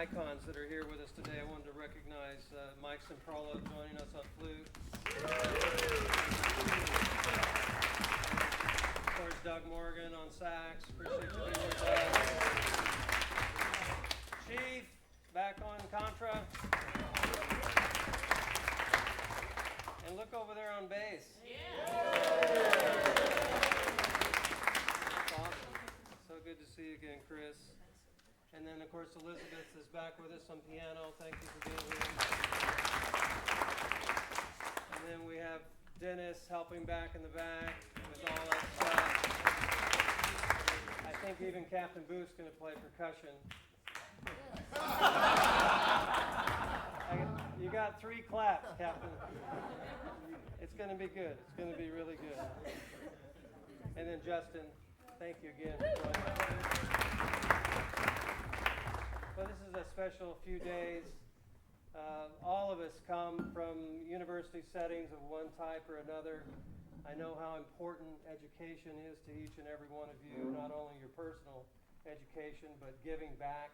icons that are here with us today. I wanted to recognize Mike Simprolo joining us on flute. Of course, Doug Morgan on sax. Appreciate you being with us. Chief, back on contra. And look over there on bass. That's awesome. So good to see you again, Chris. And then, of course, Elizabeth is back with us on piano. Thank you for being here. And then we have Dennis helping back in the back with all that stuff. I think even Captain Booth's going to play percussion. You got 3 claps, Captain. It's going to be good. It's going to be really good. And then Justin, thank you again for joining us. So this is a special few days. All of us come from university settings of one type or another. I know how important education is to each and every one of you, not only your personal education, but giving back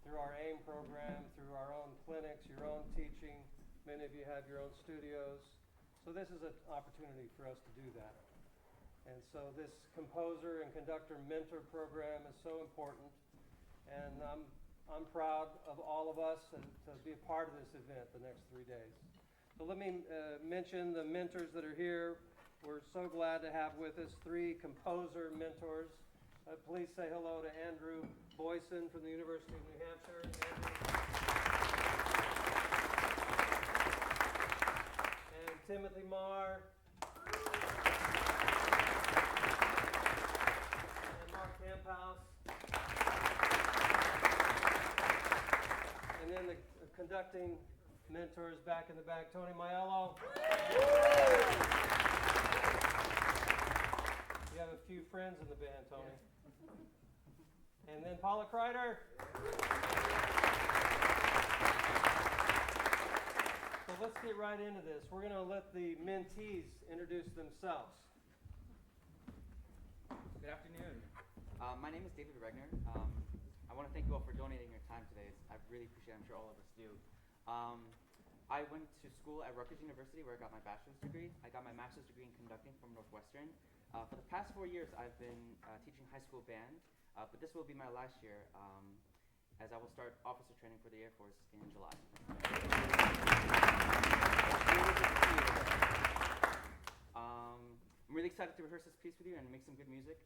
through our AIM program, through our own clinics, your own teaching. Many of you have your own studios. So this is an opportunity for us to do that. And so this composer and conductor mentor program is so important. And I'm proud of all of us and to be a part of this event the next 3 days. So let me mention the mentors that are here. We're so glad to have with us 3 composer mentors. Please say hello to Andrew Boyson from the University of New Hampshire. And Timothy Marr. And Mark Camphouse. And then the conducting mentors back in the back, Tony Maiello. You have a few friends in the band, Tony. And then Paula Kreider. So let's get right into this. We're going to let the mentees introduce themselves. Good afternoon. My name is David Reineer. I want to thank you all for donating your time today. I really appreciate it. I'm sure all of us do. I went to school at Rutgers University where I got my bachelor's degree. I got my master's degree in conducting from Northwestern. For the past 4 years, I've been teaching high school band, but this will be my last year as I will start officer training for the Air Force in July. I'm really excited to rehearse this piece with you and make some good music.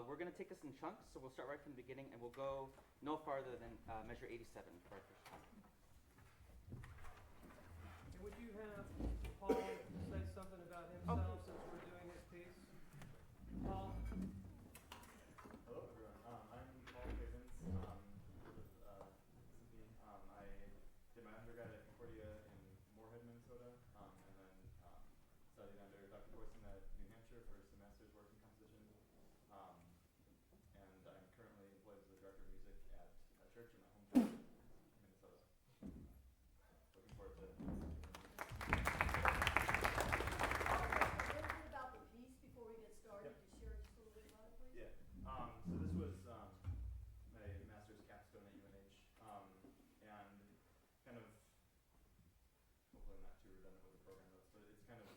We're going to take this in chunks, so we'll start right from the beginning, and we'll go no farther than measure 87 for our first time. And would you have Paul say something about himself since we're doing his piece? Paul? Hello, everyone. I'm Paul Cavins. I did my undergrad at Concordia in Moorhead, Minnesota, and then studied under Dr. Boyson at New Hampshire for some master's work in composition. And I'm currently employed as the director of music at a church in my hometown, Minnesota. Looking forward to it. About the piece before we get started. Yep. Could you share just a little bit about it, please? Yeah. So this was my master's capstone at UNH, and kind of, hopefully I'm not too redundant with the program notes, but it's kind of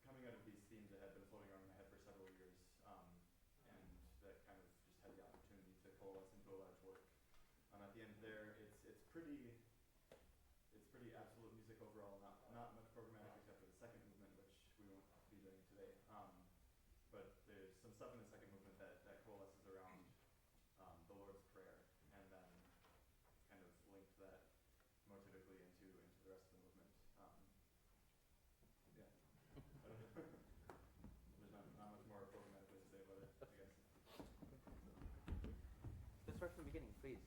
coming out of these themes that had been floating around in my head for several years, and that kind of just had the opportunity to coalesce into a large work. At the end there, it's pretty absolute music overall, not much programmatic except for the second movement, which we won't be doing today. But there's some stuff in the second movement that coalesces around the Lord's Prayer, and then kind of linked that motivically into the rest of the movement. Yeah. There's not much more programmatically to say about it, I guess. Let's start from the beginning, please.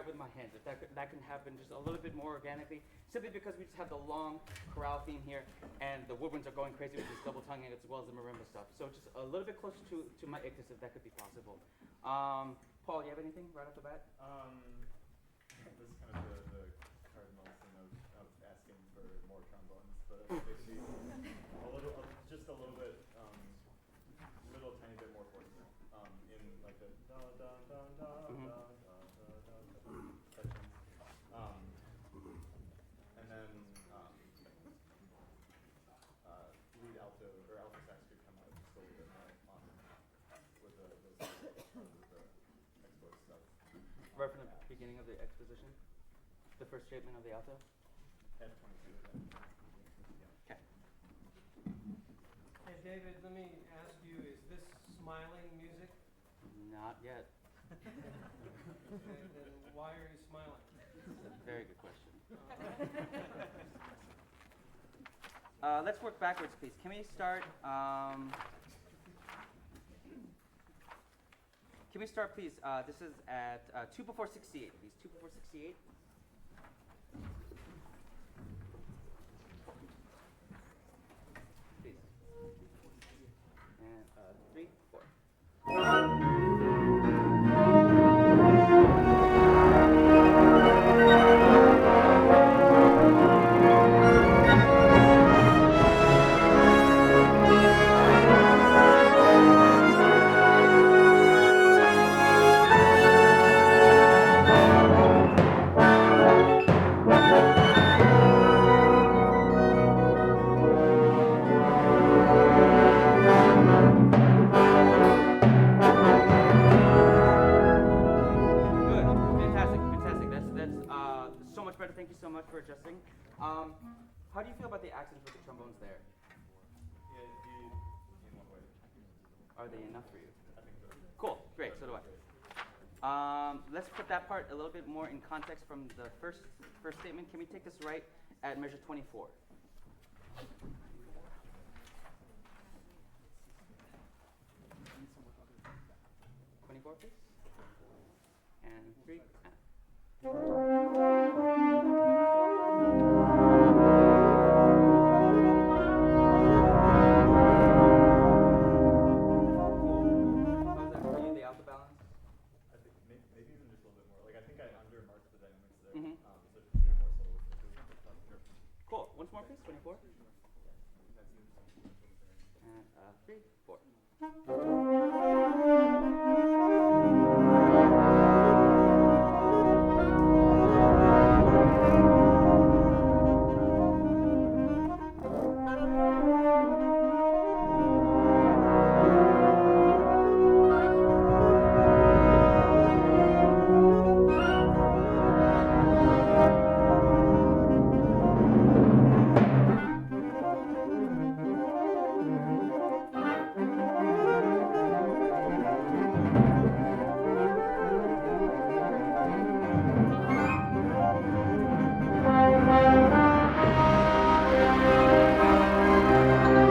with my hands. If that can happen just a little bit more organically, simply because we just have the long chorale theme here, and the woodwinds are going crazy with this double tonguing as well as the marimba stuff. So just a little bit closer to my ictus, if that could be possible. Paul, you have anything right off the bat? This is kind of the cardinal sin of asking for more trombones, but I think they should be just a little bit, little tiny bit more forceful, in like the da da da da Mhm. da da da da da sections. And then lead alto or alto sax could come out just a little bit more with the export stuff. Right from the beginning of the exposition? The first statement of the alto? F22 then. Okay. Hey, David, let me ask you, is this smiling music? Not yet. Okay, then why are you smiling? That's a very good question. Uh, Let's work backwards, please. Can we start, please? This is at 2 before 68, please. 2 before 68. Please. And 3, 4. Good. Fantastic. Fantastic. That's so much better. Thank you so much for adjusting. How do you feel about the accents with the trombones there? Yeah, in what way? Are they enough for you? I think so. Cool. Great. So do I. Let's put that part a little bit more in context from the first statement. Can we take this right at measure 24? Please. And 3. How's that for you, the alto balance? I think maybe even just a little bit more. Like I think I undermarked the dynamics there. Mhm. So just a bit more solo. Cool. Once more, please. 24. That's And 3, 4.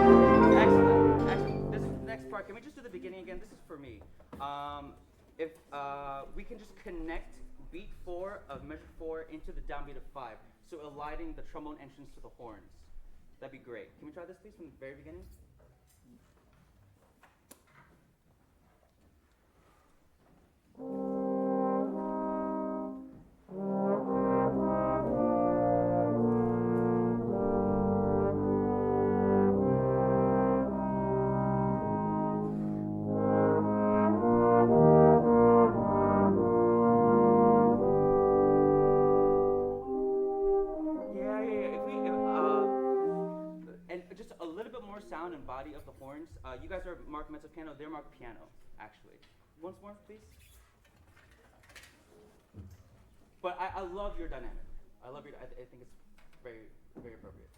Excellent, excellent. This is the next part. Can we just do the beginning again? This is for me. If we can just connect beat 4 of measure 4 into the downbeat of 5, so aligning the trombone entrance to the horns. That'd be great. Can we try this, please, from the very beginning? And just a little bit more sound and body of the horns. You guys are marked mezzo piano, they're marked piano, actually. Once more, please. But I love your dynamic. I think it's very, very appropriate.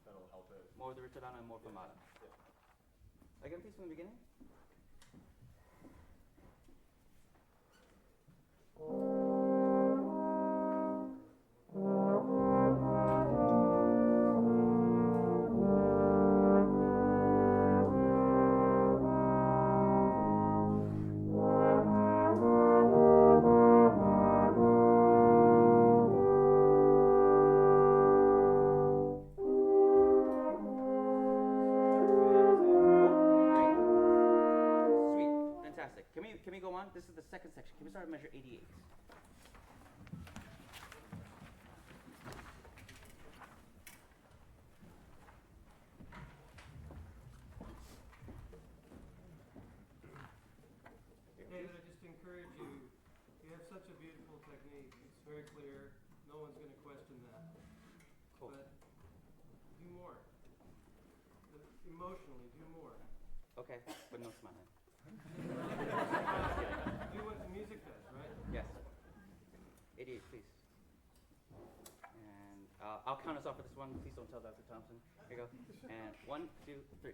that'll help it. More of the ritardano and more fermata. Yeah. Again, please, from the beginning. Can we go on? This is the second section. Can we start at measure 88? David, I just encourage you. You have such a beautiful technique. It's very clear. No one's going to question that. Cool. But do more. Emotionally, do more. Okay, but no smiling. Do what the music does, right? Yes. 88, please. And I'll count us off for this one. Please don't tell Dr. Thompson. Here you go. And 1, 2, 3.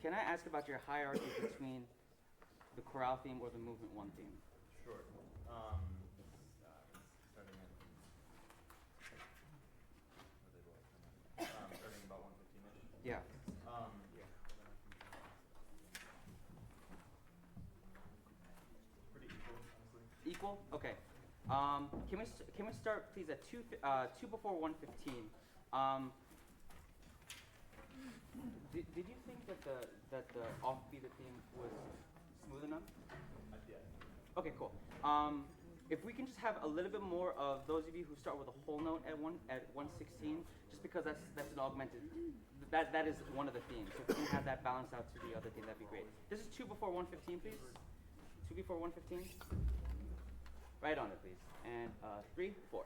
Can I ask about your hierarchy between the chorale theme or the movement one theme? Sure. Starting about 115-ish. Yeah. Pretty equal, honestly. Equal? Okay. Can we start please at 2 before 1:15? Did you think that the offbeat theme was smooth enough? Yeah. Okay, cool. If we can just have a little bit more of those of you who start with a whole note at 1:16, just because that's an augmented. That is one of the themes. So if we can have that balance out to the other theme, that'd be great. This is 2 before 1:15, please. 2 before 1:15. Right on it, please. And 3, 4.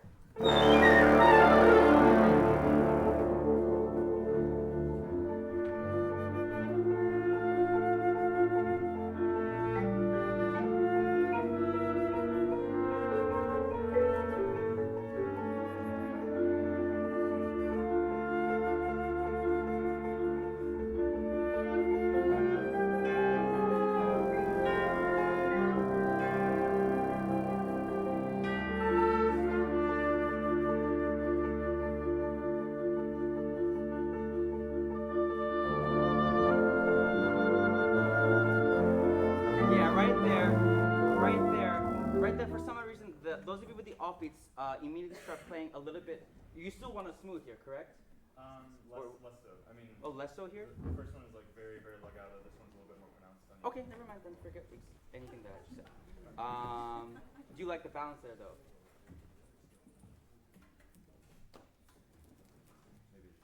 Those of you with the offbeats immediately start playing a little bit. You still want to smooth here, correct? Less so. I mean. Oh, less so here? The first one is like very, very legato. This one's a little bit more pronounced. Okay, never mind. Then forget anything that I just said. Do you like the balance there, though? Maybe it's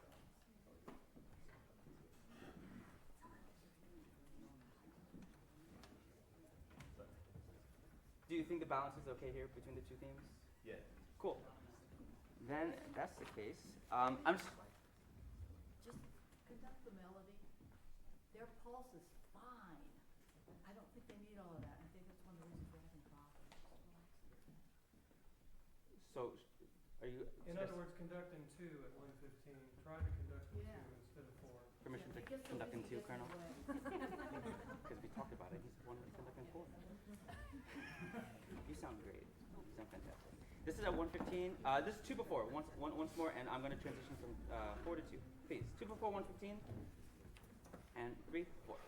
Do you think the balance is okay here between the two themes? Yeah. Cool. Then, if that's the case, I'm just. Just conduct the melody. Their pulse is fine. I don't think they need all of that. I think that's one of the reasons we're having problems. So, are you? In other words, conduct in 2 at 1:15. Try to conduct in 2 instead of 4. Permission to Yeah, it gets so conduct in busy 2, Colonel? getting away. Because we talked about it. He's wanted to conduct in 4. You sound great. You sound fantastic. This is at 1:15. This is 2 before. Once more, and I'm going to transition from 4 to 2. Please, 2 before 1:15, and 3, 4.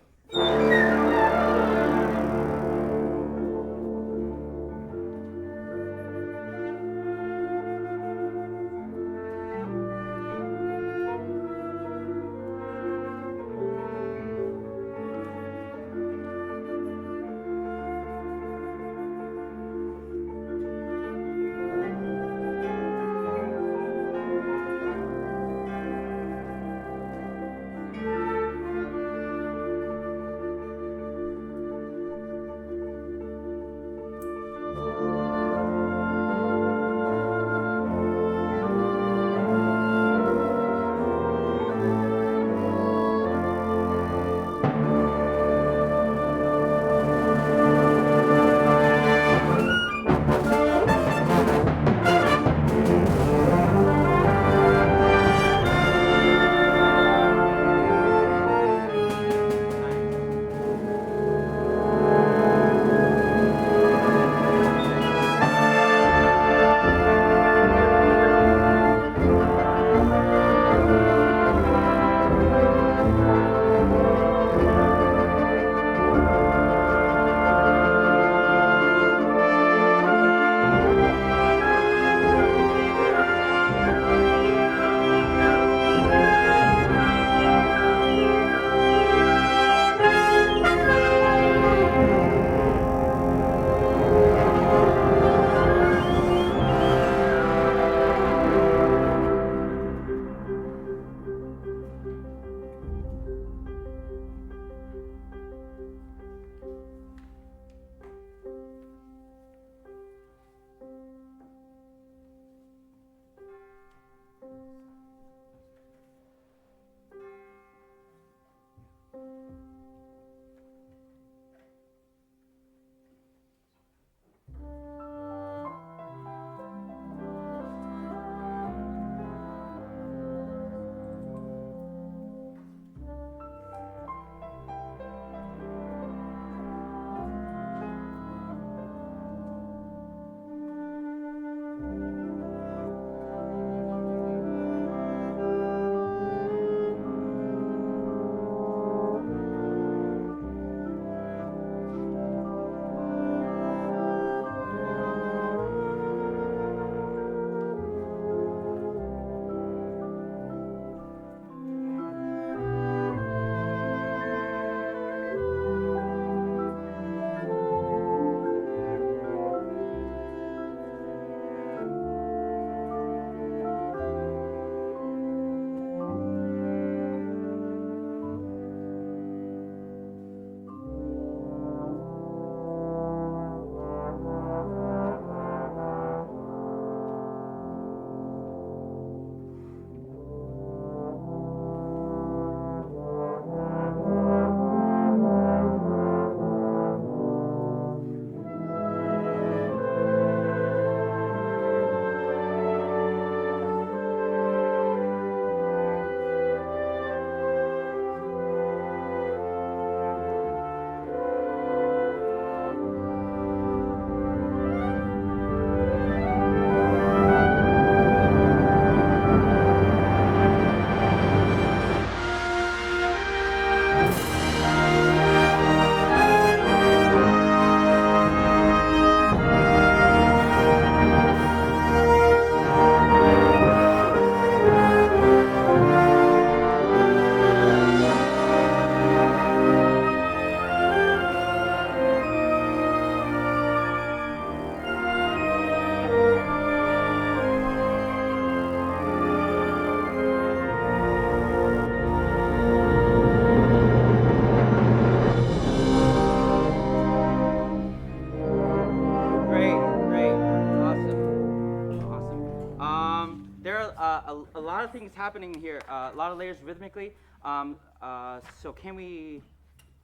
a lot of things happening here. A lot of layers rhythmically. So can we?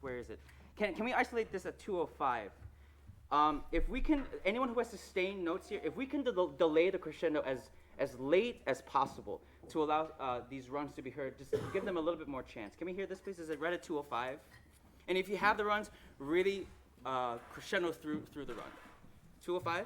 Where is it? Can we isolate this at 205? If we can, anyone who has sustained notes here, if we can delay the crescendo as late as possible to allow these runs to be heard, just give them a little bit more chance. Can we hear this, please? Is it right at 205? And if you have the runs, really crescendo through the run. 205?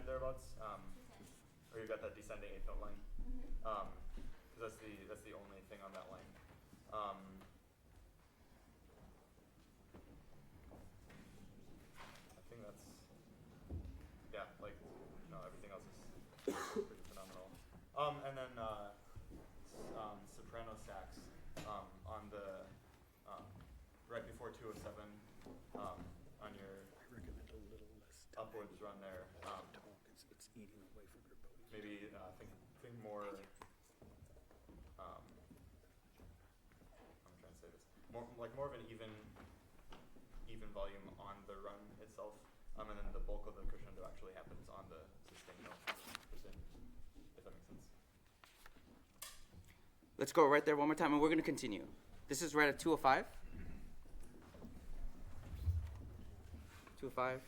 Thereabouts, or you've got that descending eighth note line, because that's the only thing on that line. I think that's, yeah, like, no, everything else is pretty phenomenal. And then soprano sax on the right before 207 on your upwards run there. It's eating away from your body. Maybe think more. I'm trying to say this more of an even volume on the run itself, and then the bulk of the crescendo actually happens on the sustained note, if that makes sense. Let's go right there one more time, and we're going to continue. This is right at 205. 205.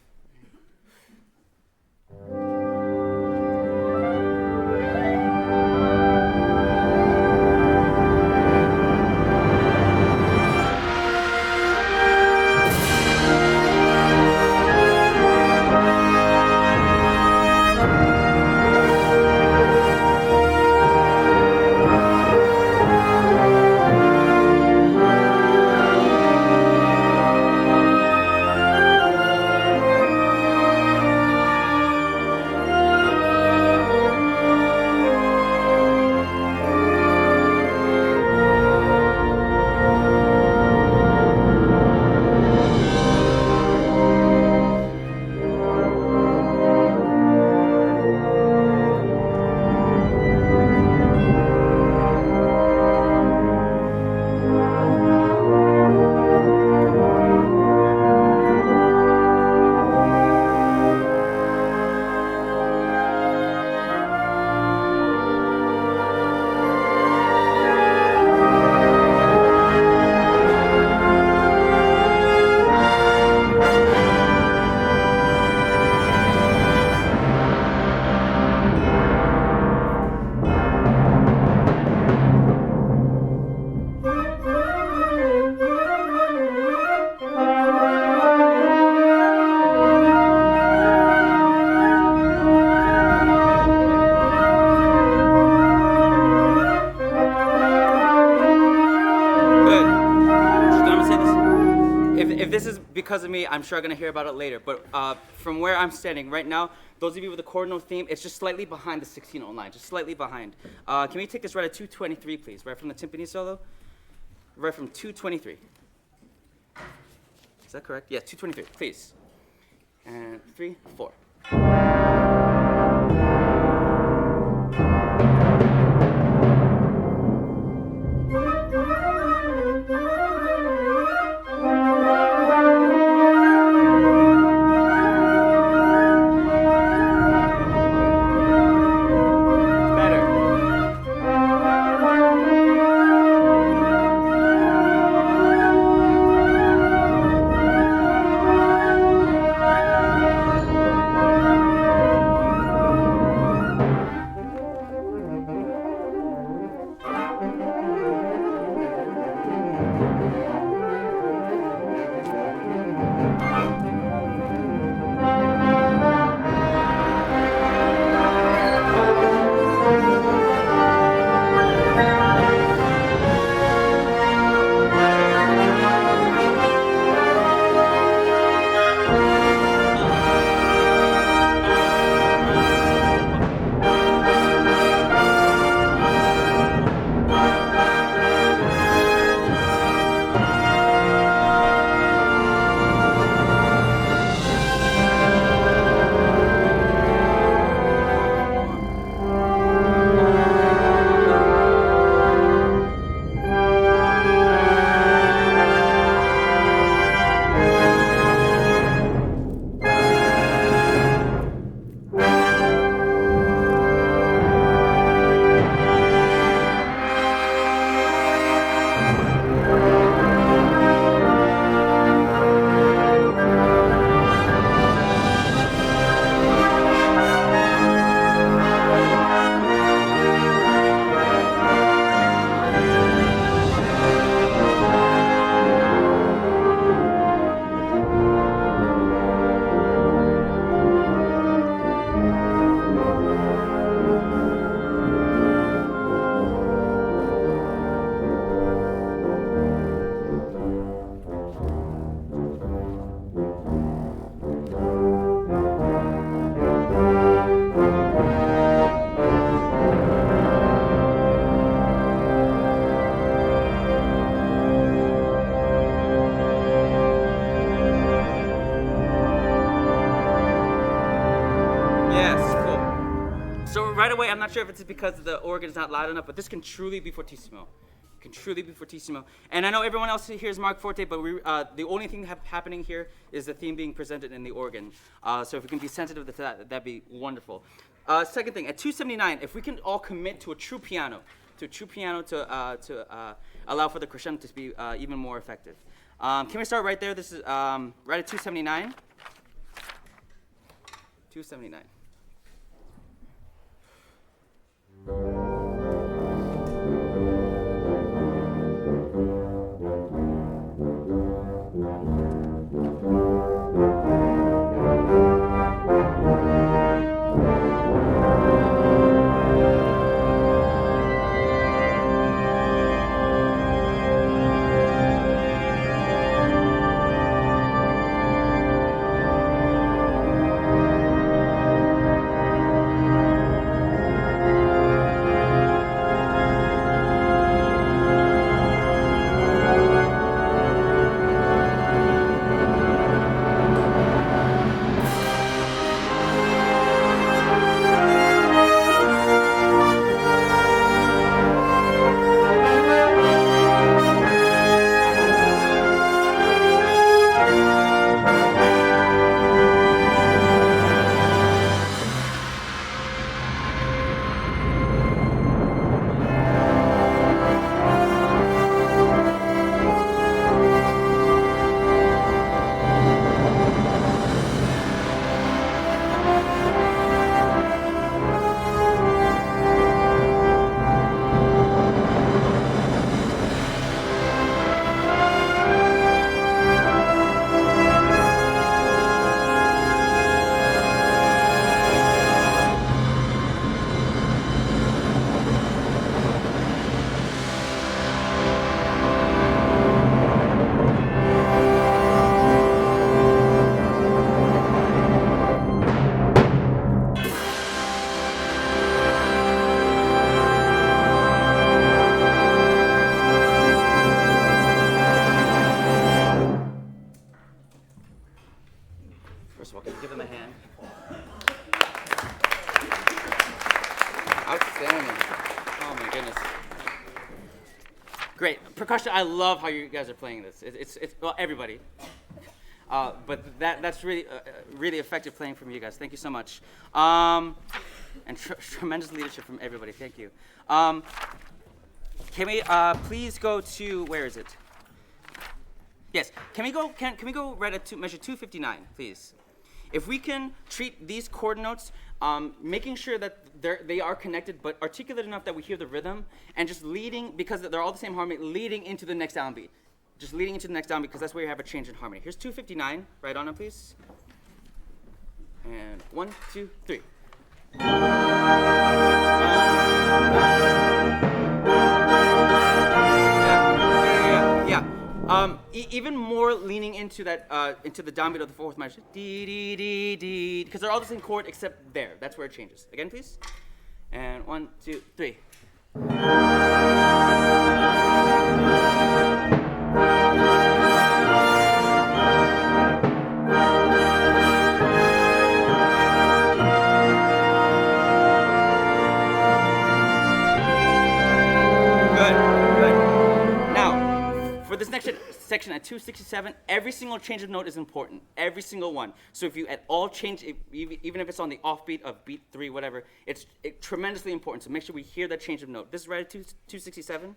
Because of me, I'm sure I'm going to hear about it later. But from where I'm standing right now, those of you with the chord note theme, it's just slightly behind the 16-note line, just slightly behind. Can we take this right at 223, please? Right from the timpani solo? Right from 223. Is that correct? Yeah, 223, please. And 3, 4. Yes, cool. So right away, I'm not sure if it's because the organ is not loud enough, but this can truly be fortissimo. Can truly be fortissimo. And I know everyone else here is Mark Forte, but the only thing happening here is the theme being presented in the organ. So if we can be sensitive to that, that'd be wonderful. Second thing, at 279, if we can all commit to a true piano, to allow for the crescendo to be even more effective. Can we start right there? This is right at 279. 279. First of all, can you give them a hand? Outstanding. Oh my goodness. Great. Percussion, I love how you guys are playing this. It's well, everybody. But that's really really effective playing from you guys. Thank you so much. And tremendous leadership from everybody. Thank you. Can we please go to, where is it? Yes. Can we go right at measure 259, please? If we can treat these chord notes, making sure that they are connected, but articulate enough that we hear the rhythm, and just leading, because they're all the same harmony, leading into the next downbeat. Just leading into the next downbeat, because that's where you have a change in harmony. Here's 259, right on it, please. And 1, 2, 3. Even more leaning into that, into the downbeat of the fourth measure, dee dee dee dee, because they're all the same chord except there. That's where it changes. Again, please. And 1, 2, 3. For this next section at 267, every single change of note is important. Every single one. So if you at all change, even if it's on the offbeat of beat 3, whatever, it's tremendously important. So make sure we hear that change of note. This is right at 267.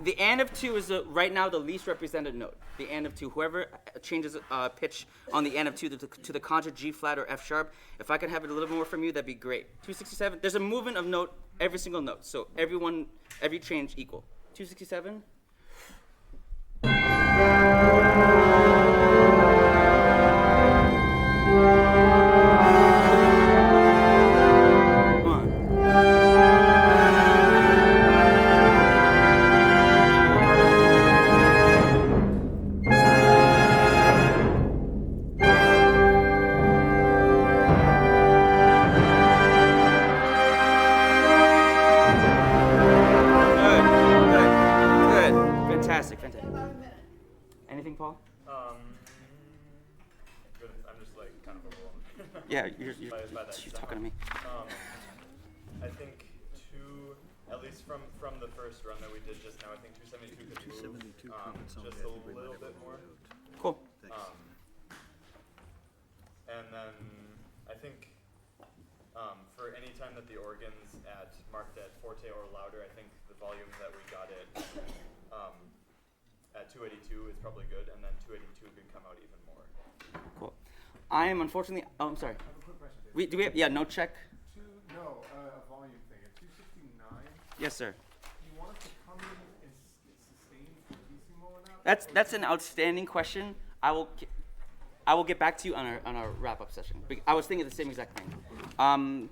The and of 2 is right now the least represented note. The and of 2. Whoever changes pitch on the and of 2 to the contra G flat or F sharp, if I could have it a little more from you, that'd be great. 267. There's a movement of note every single note, so every change equal. 267. anything, Paul? Goodness, I'm just like kind of overwhelmed. Yeah, you're by that talking to me. I think at least from the first run that we did just now, I think 272 could move 272 just a little bit more. Cool. And then I think for any time that the organ's marked at forte or louder, I think the volume that we got it at 282 is probably good, and then 282 could come out even more. Cool. I am unfortunately. Oh, I'm sorry. I have a quick question, David. Do we have? Yeah, note check. A volume thing. At 269, Yes, sir. do you want us to come in and sustain fortissimo or not? That's an outstanding question. I will get back to you on our wrap up session. I was thinking the same exact thing. I'm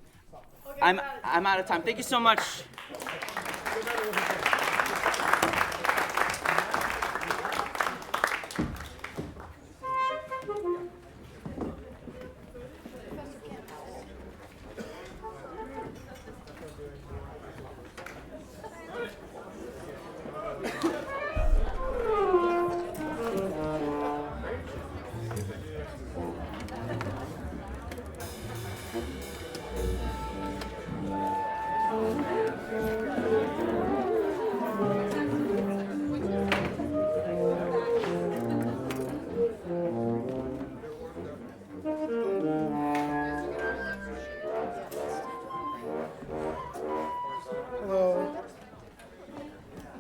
out of time. Thank you so much.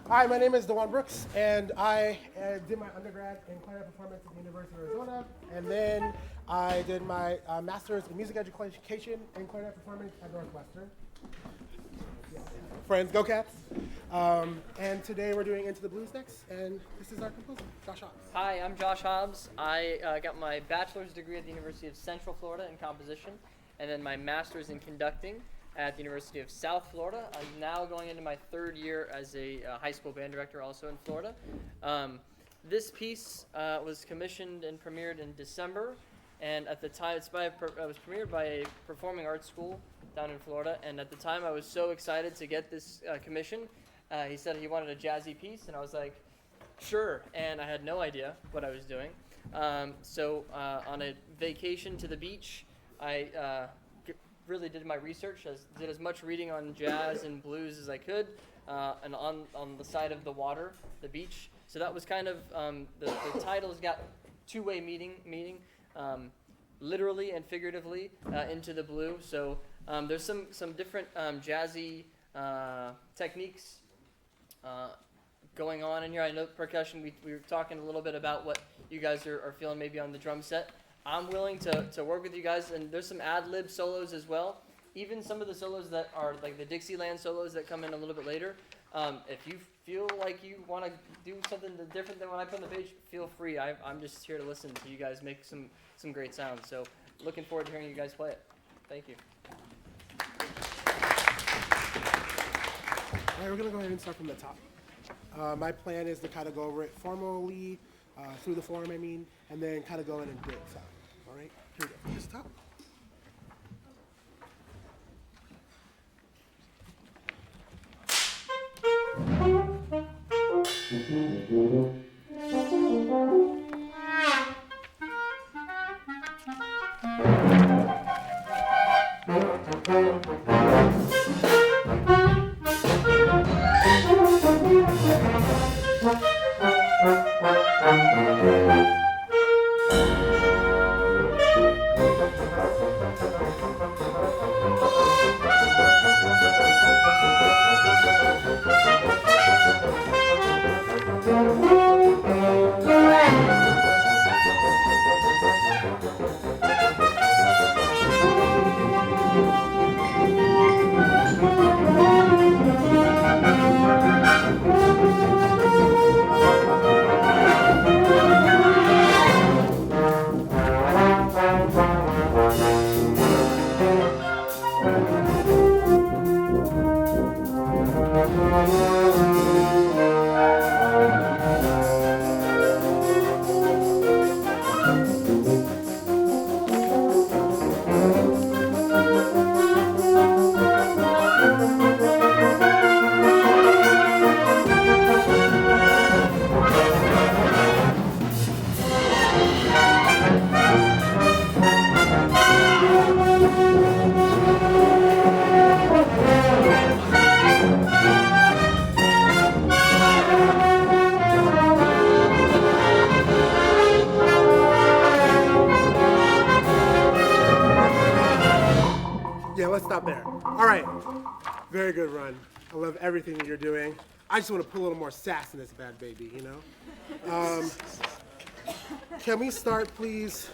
Hi, my name is Dewan Brooks, and I did my undergrad in clarinet performance at the University of Arizona, and then I did my master's in music education in clarinet performance at Northwestern. Friends, go Cats! And today we're doing Into the Blues next, and this is our composer, Josh Hobbs. Hi, I'm Josh Hobbs. I got my bachelor's degree at the University of Central Florida in composition, and then my master's in conducting at the University of South Florida. I'm now going into my third year as a high school band director also in Florida. This piece was commissioned and premiered in December, and at the time it was premiered by a performing arts school down in Florida, and at the time I was so excited to get this commission. He said he wanted a jazzy piece, and I was like, sure, and I had no idea what I was doing. So on a vacation to the beach, I really did my research, did as much reading on jazz and blues as I could, and on the side of the water, the beach. So that was kind of, the title's got two-way meaning, literally and figuratively, into the blue. So there's some different jazzy techniques going on in here. I know percussion, we were talking a little bit about what you guys are feeling maybe on the drum set. I'm willing to work with you guys, and there's some ad-lib solos as well. Even some of the solos that are like the Dixieland solos that come in a little bit later. If you feel like you want to do something different than what I put on the page, feel free. I'm just here to listen to you guys make some great sounds. So looking forward to hearing you guys play it. Thank you. All right, we're going to go ahead and start from the top. My plan is to kind of go over it formally, through the form, and then kind of go in and break sound. All right, here we go. From this top. All right. Very good run. I love everything that you're doing. I just want to put a little more sass in this bad baby, you know? Can we start, please?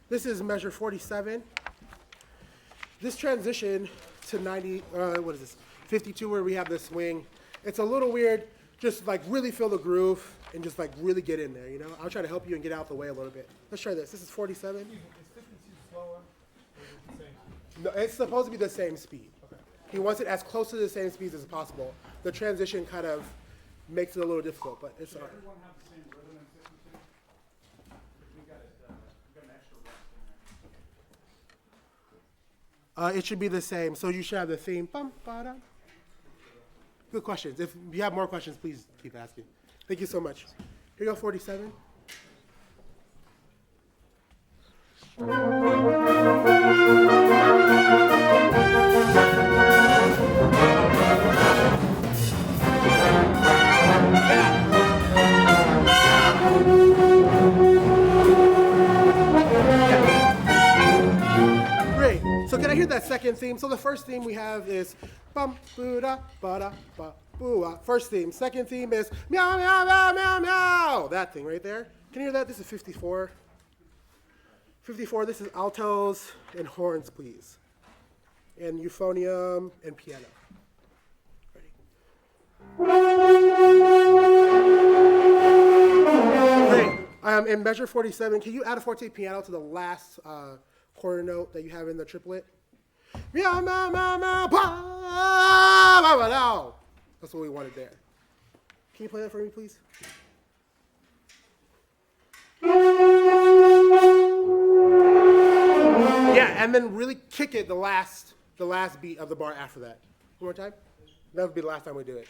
This is measure 47. This transition to 52, where we have this swing, it's a little weird. Just like really feel the groove and just like really get in there, you know? I'll try to help you and get out the way a little bit. Let's try this. This is 47. Is 52 slower? Or is it the same? No, it's supposed to be the same speed. Okay. He wants it as close to the same speed as possible. The transition kind of makes it a little difficult, but it's all right. Everyone have the same rhythm in 52? We got an extra rest in there. It should be the same. So you should have the theme. Bum, ba-da. Good questions. If you have more questions, please keep asking. Thank you so much. Here you go, 47. Great. So can I hear that second theme? So the first theme we have is bum, boo-da, ba-da, ba, boo-ah. First theme. Second theme is meow, meow, meow, meow, meow. That thing right there. Can you hear that? This is 54. 54, this is altos and horns, please. And euphonium and piano. Ready? Great. In measure 47, can you add a forte piano to the last quarter note that you have in the triplet? Meow, meow, meow, meow, ba, ba, ba, now. That's what we wanted there. Can you play that for me, please? Yeah, and then really kick it the last beat of the bar after that. One more time? That would be the last time we do it.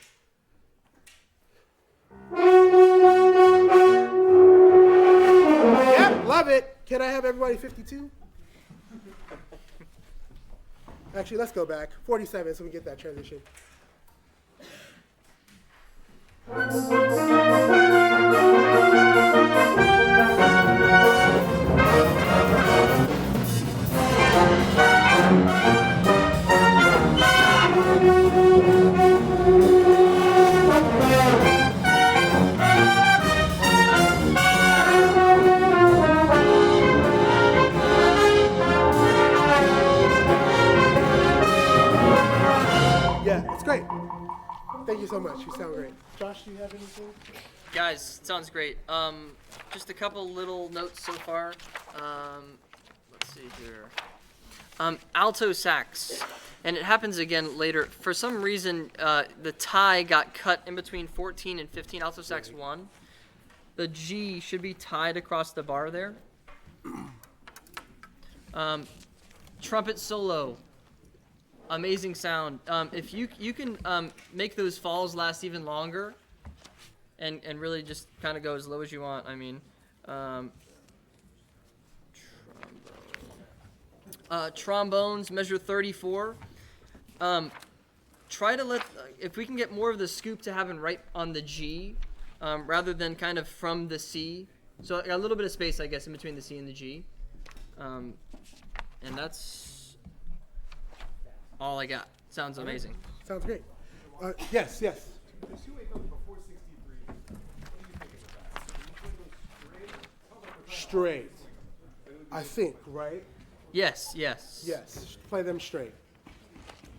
Yep, love it. Can I have everybody 52? Actually, let's go back. 47 so we get that transition. Yeah, it's great. Thank you so much. You sound great. Josh, do you have anything? Guys, sounds great. Just a couple little notes so far. Let's see here. Alto sax, and it happens again later. For some reason, the tie got cut in between 14 and 15. Alto sax 1. The G should be tied across the bar there. Trumpet solo. Amazing sound. If you can make those falls last even longer, and really just kind of go as low as you want. I mean, trombones measure 34. Try to let if we can get more of the scoop to happen right on the G, rather than kind of from the C. So a little bit of space, I guess, in between the C and the G. And that's all I got. Sounds amazing. Sounds great. Yes. There's two way notes before 63. What do you think of that? Can you play those straight? Straight. I think, right? Yes. Yes. Play them straight.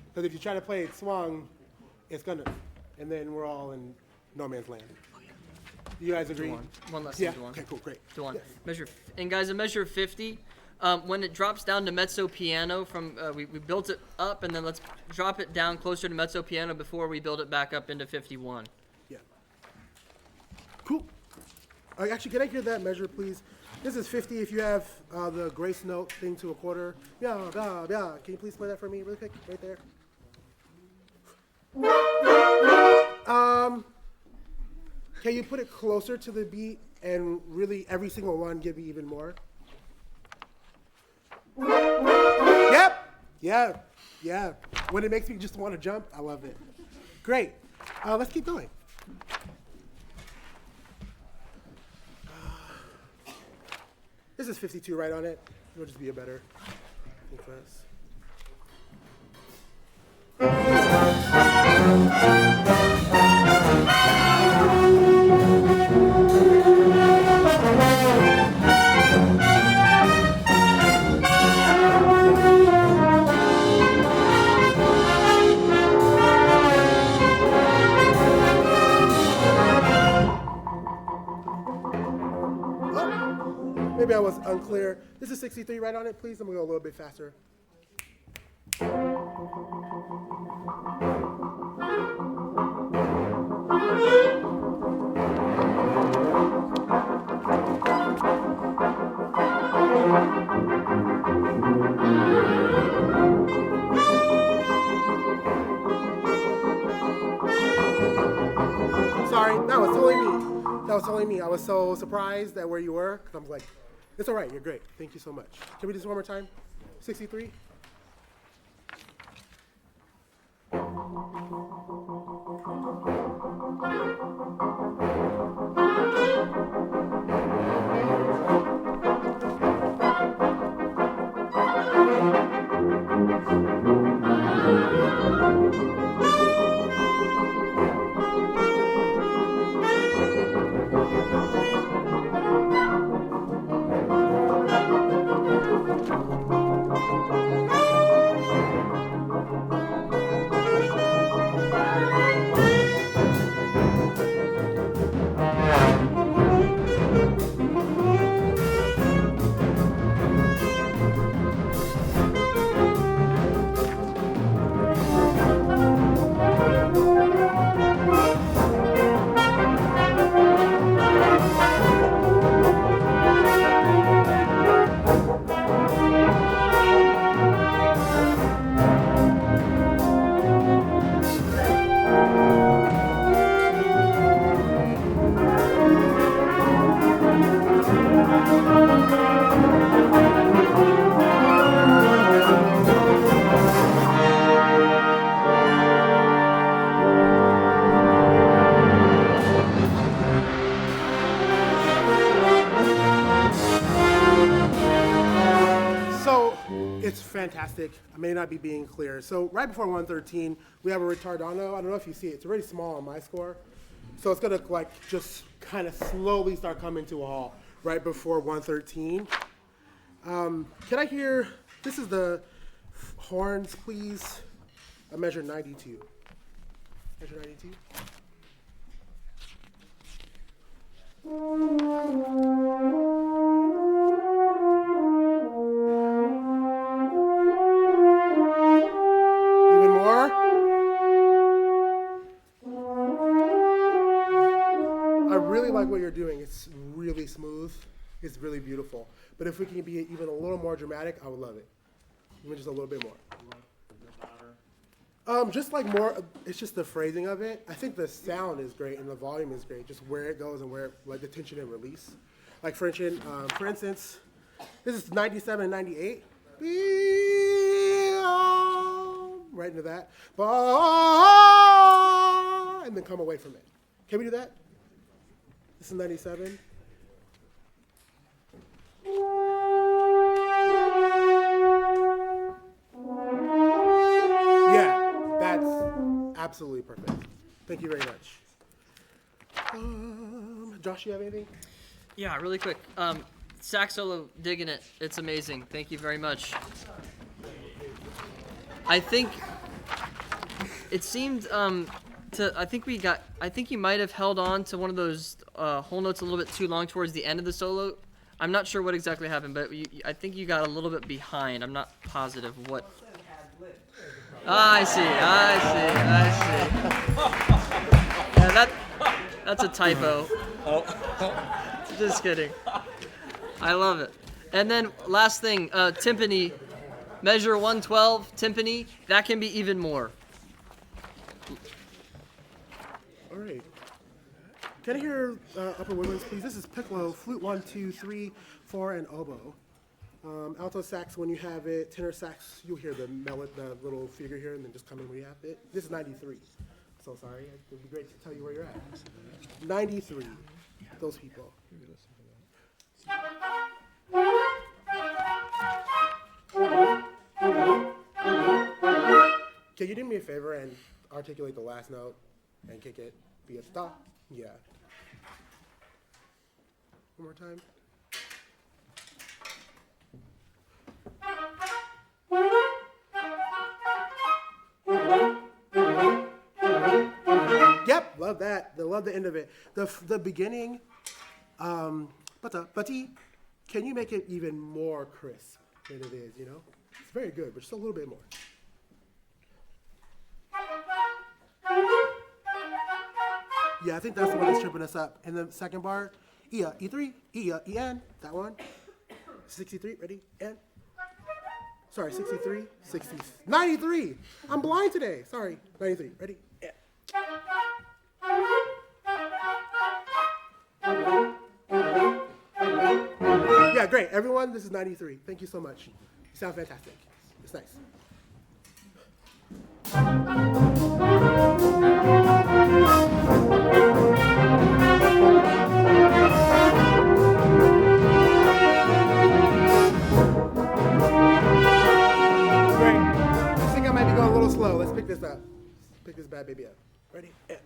Because if you try to play it swung, it's gonna, and then we're all in no man's land. You guys agree? One less Yeah. than one. Okay. Cool. Great. To one. Yes. And guys, a measure 50. When it drops down to mezzo piano, from we built it up, and then let's drop it down closer to mezzo piano before we build it back up into 51. Yeah. Cool. Actually, can I hear that measure, please? This is 50. If you have the grace note thing to a quarter, yeah. Can you please play that for me, really quick, right there? Can you put it closer to the beat and really every single one give me even more? Yep. Yeah. When it makes me just want to jump, I love it. Great. Let's keep going. This is 52 right on it. It'll just be a better class. Maybe I was unclear. This is 63 right on it, please. I'm gonna go a little bit faster. Sorry, that was totally me. That was totally me. I was so surprised at where you were, because I was like, it's all right, you're great. Thank you so much. Can we do this one more time? 63? It's fantastic. I may not be being clear. So right before 113, we have a retardando. I don't know if you see it. It's already small on my score. So it's gonna like just kind of slowly start coming to a halt right before 113. Can I hear, this is the horns, please. I measure 92. Measure 92. Even more. I really like what you're doing. It's really smooth. It's really beautiful. But if we can be even a little more dramatic, I would love it. Even just a little bit more. Just like more, it's just the phrasing of it. I think the sound is great and the volume is great. Just where it goes and where, like the tension and release. Like for instance, this is 97 and 98. Right into that. And then come away from it. Can we do that? This is 97. Yeah, that's absolutely perfect. Thank you very much. Josh, you have anything? Yeah, really quick. Sax solo, digging it. It's amazing. Thank you very much. I think it seemed I think you might have held on to one of those whole notes a little bit too long towards the end of the solo. I'm not sure what exactly happened, but I think you got a little bit behind. I'm not positive what. I see. Yeah, that's a typo. Just kidding. I love it. And then last thing, timpani, measure 112, timpani, that can be even more. All right. Can I hear upper woodwinds, please? This is piccolo, flute 1, 2, 3, 4, and oboe. Alto sax, when you have it. Tenor sax, you'll hear the little figure here, and then just come in when you have it. This is 93. So sorry. It would be great to tell you where you're at. 93. Those people. Can you do me a favor and articulate the last note and kick it. Be a stop. Yeah. One more time. Yep, love that. I love the end of it. The beginning, but-y, can you make it even more crisp than it is, you know? It's very good, but just a little bit more. Yeah, I think that's the one that's tripping us up. And the second bar, E3, E-N, that one. 63, ready, and. Sorry, 63, 60, 93. I'm blind today. Sorry, 93, ready, and. Yeah, great. Everyone, this is 93. Thank you so much. You sound fantastic. It's nice. Great. I think I might be going a little slow. Let's pick this up. Let's pick this bad baby up. Ready? And.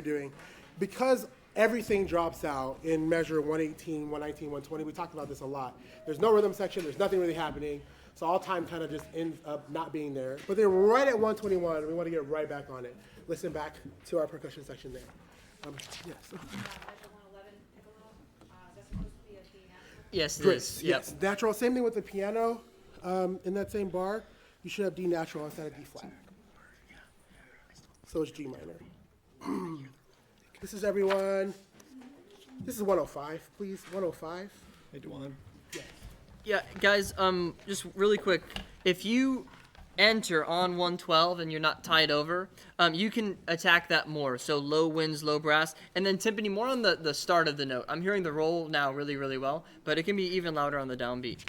Doing, because everything drops out in measure 118, 119, 120. We talked about this a lot. There's no rhythm section. There's nothing really happening. So all time kind of just ends up not being there. But then right at 121, we want to get right back on it. Listen back to our percussion section there. Yes. Yes, it Great. is. Yep. Yes, natural. Same thing with the piano. In that same bar, you should have D natural instead of D flat. So it's G minor. This is everyone. This is 105, please. 105. Hey, Dewan. Yeah, guys, just really quick, if you enter on 112 and you're not tied over, you can attack that more. So low winds, low brass, and then timpani more on the start of the note. I'm hearing the roll now really, really well, but it can be even louder on the downbeat.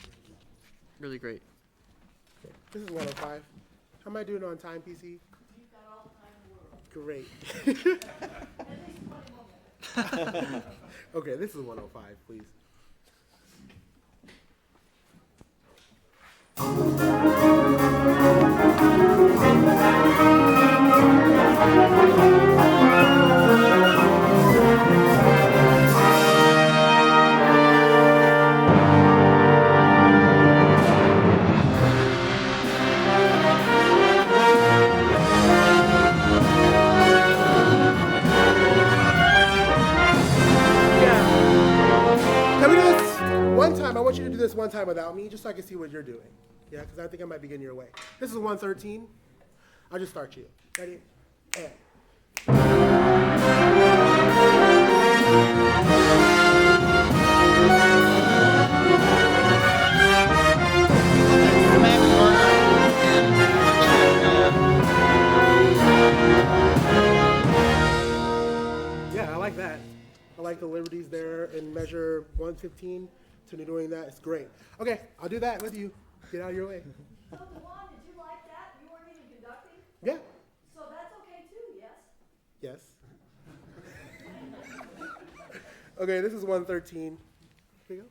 Really great. Okay. This is 105. How am I doing on time, PC? You've got all the time in the world. Great. At least 20 more minutes. Okay, this is 105, please. I want you to do this one time without me, just so I can see what you're doing. Yeah, because I think I might be getting your way. This is 113. I'll just start you. Ready? And. Yeah, I like that. I like the liberties there in measure 115. So you're doing that, it's great. Okay, I'll do that with you. Get out of your way. So, Dewan, did you like that? You weren't even conducting? Yeah. So that's okay too, yes? Yes. Okay, this is 113. Here you go.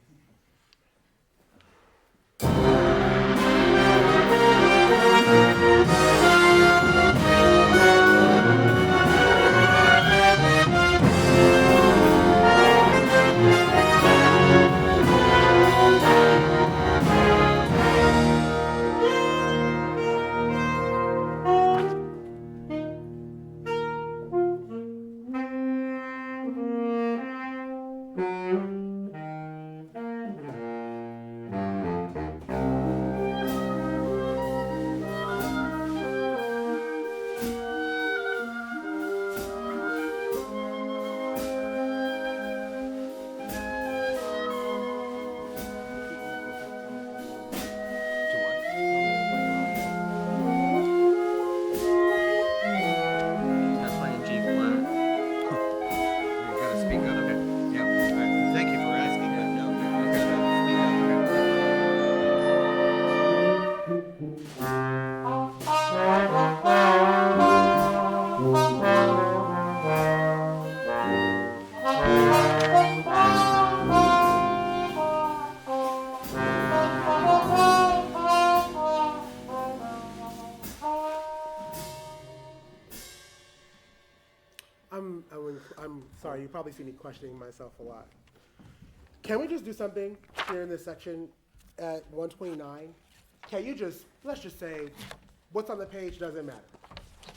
I'm sorry, you probably see me questioning myself a lot. Can we just do something here in this section at 129? Can you just, let's just say, what's on the page doesn't matter.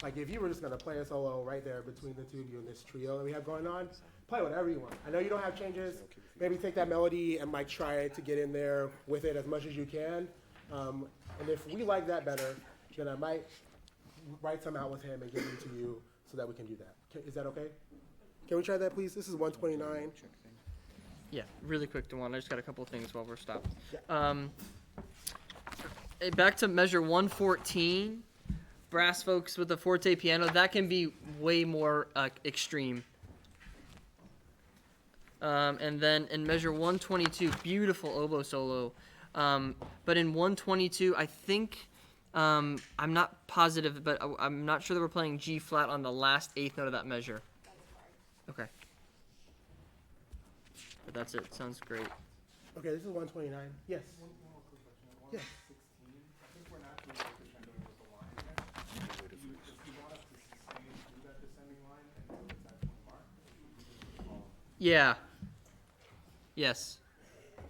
Like if you were just gonna play a solo right there between the two of you in this trio that we have going on, play whatever you want. I know you don't have changes. Maybe take that melody and like try to get in there with it as much as you can. And if we like that better, then I might write some out with him and give them to you so that we can do that. Is that okay? Can we try that, please? This is 129. Yeah, really quick, Dewan. I just got a couple of things while we're stopped. Yeah. Back to measure 114, brass folks with the forte piano. That can be way more extreme. And then in measure 122, beautiful oboe solo. But in 122, I think, I'm not positive, but I'm not sure that we're playing G flat on the last eighth note of that measure. Okay. But that's it. Sounds great. Okay, this is 129. Yes. One more quick question. Yes. 116, I think we're naturally more crescendoing with the line there. If you want us to sustain through that descending line until it's at 20 mark, we can follow. Yeah. Yes.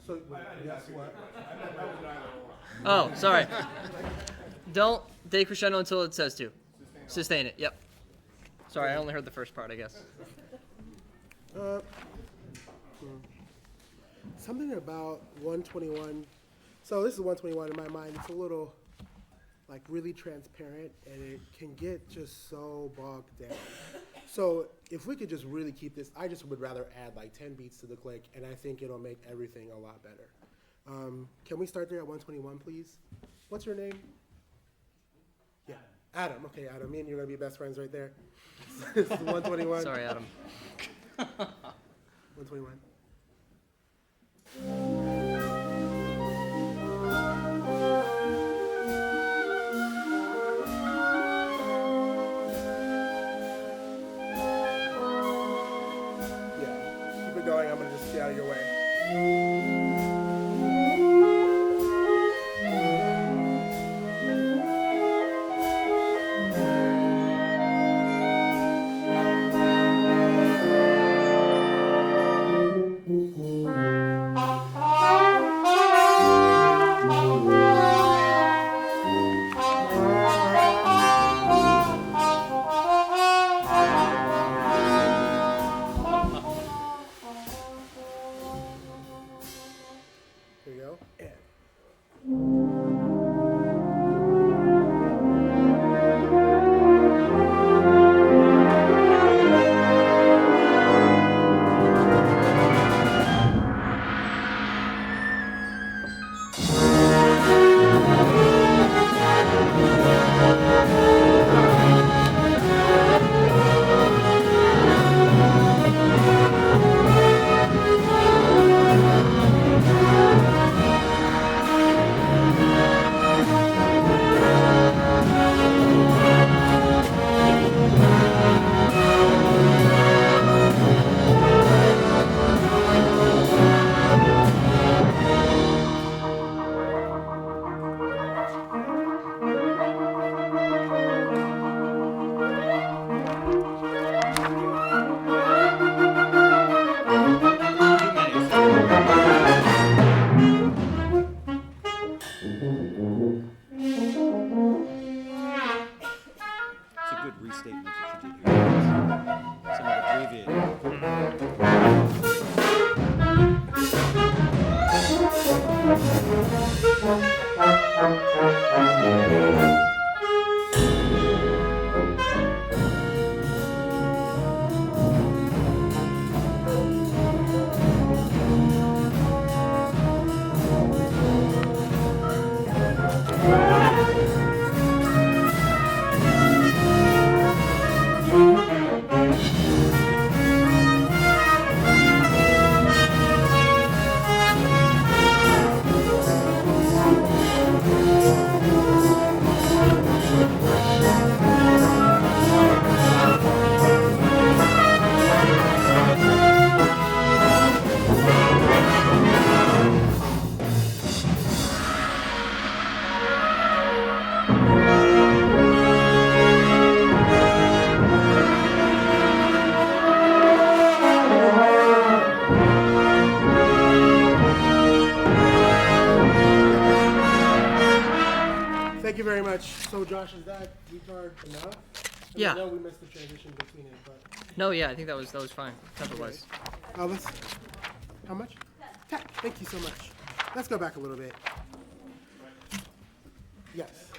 So, I didn't ask you what? that question. I meant that was neither or. Oh, sorry. Don't decrescendo until it says to. Sustain it. Yep. Sorry, I only heard the first part, I guess. Something about 121. So this is 121 in my mind. It's a little, like, really transparent, and it can get just so bogged down. So if we could just really keep this, I just would rather add like 10 beats to the click, and I think it'll make everything a lot better. Can we start there at 121, please? What's your name? Yeah, Adam. Okay, Adam. Me and you are gonna be best friends right there. This is 121. Sorry, Adam. 121. Yeah, keep it going. I'm gonna just get out of your way. There you go. And It's a good restatement that you did here. Some of the abbreviated. Josh, is that guitar enough? Yeah. I know we missed the transition between it, but. No, yeah, I think that was fine. Tempo-wise. Let's. How much? 10. Thank you so much. Let's go back a little bit. Yes.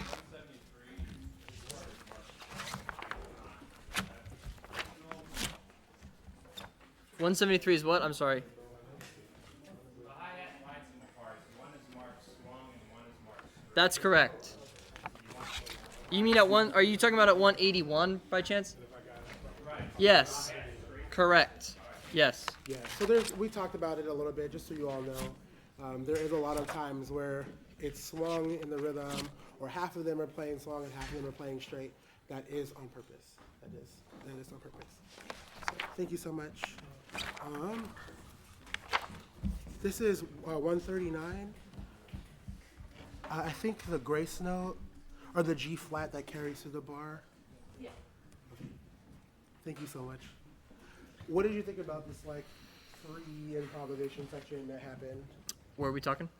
173 is what? I'm sorry. The hi-hat and lights in the parts. One is marked swung and one is marked. That's correct. You mean at one? Are you talking about at 181 by chance? Yes. Correct. Yes. Yeah. So we talked about it a little bit, just so you all know. There is a lot of times where it's swung in the rhythm, or half of them are playing swung and half of them are playing straight. That is on purpose. That is on purpose. So, thank you so much. This is 139. I think the grace note, or the G flat that carries through the bar. Yeah. Okay. Thank you so much. What did you think about this free improvisation section that happened? Where are we talking?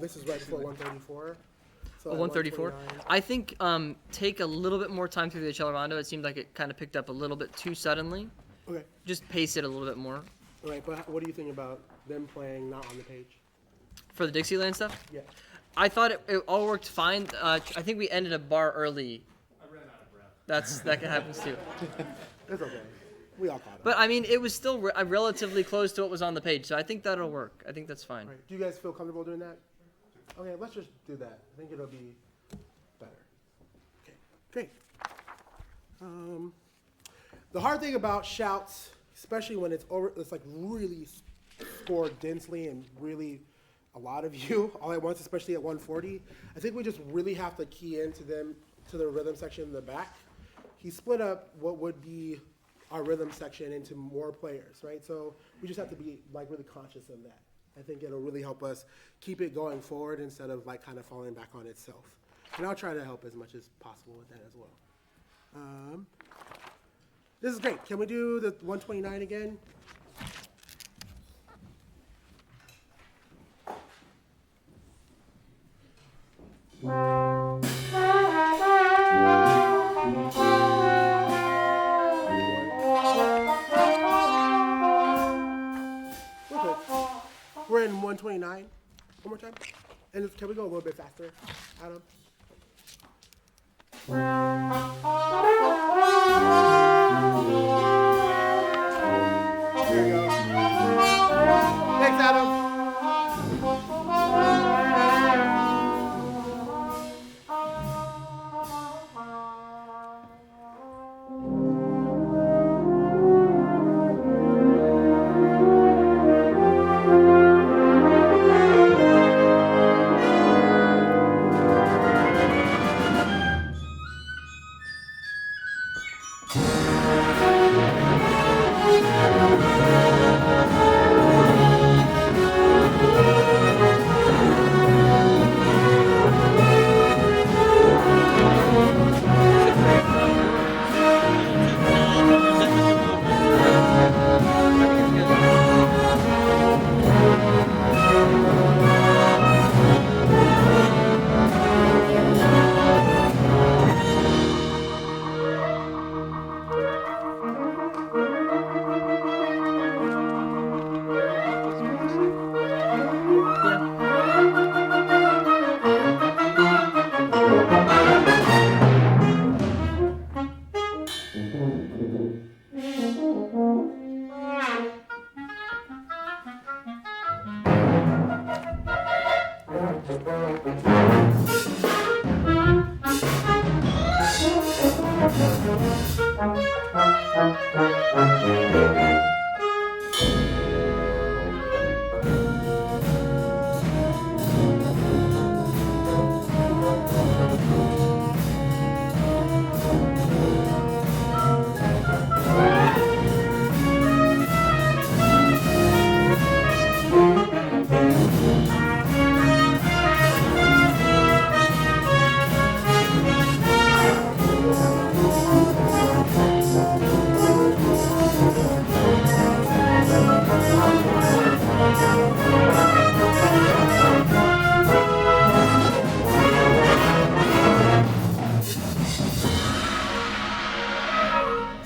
This is right before 134. So Oh, at 134. 129. I think take a little bit more time through the cello rondo. It seemed like it kind of picked up a little bit too suddenly. Okay. Just pace it a little bit more. All right, but what do you think about them playing not on the page? For the Dixieland stuff? Yeah. I thought it all worked fine. I think we ended a bar early. I ran out of breath. That can happen too. It's okay. We all caught it. But I mean, it was still relatively close to what was on the page, so I think that'll work. I think that's fine. All right. Do you guys feel comfortable doing that? Okay, let's just do that. I think it'll be better. Okay, great. The hard thing about shouts, especially when it's really scored densely and really a lot of you all at once, especially at 140, I think we just really have to key into the rhythm section in the back. He split up what would be our rhythm section into more players, right? So we just have to be really conscious of that. I think it'll really help us keep it going forward instead of kind of falling back on itself. And I'll try to help as much as possible with that as well. This is great. Can we do the 129 again? We're in 129. One more time. And can we go a little bit faster, Adam? There you go. Thanks, Adam.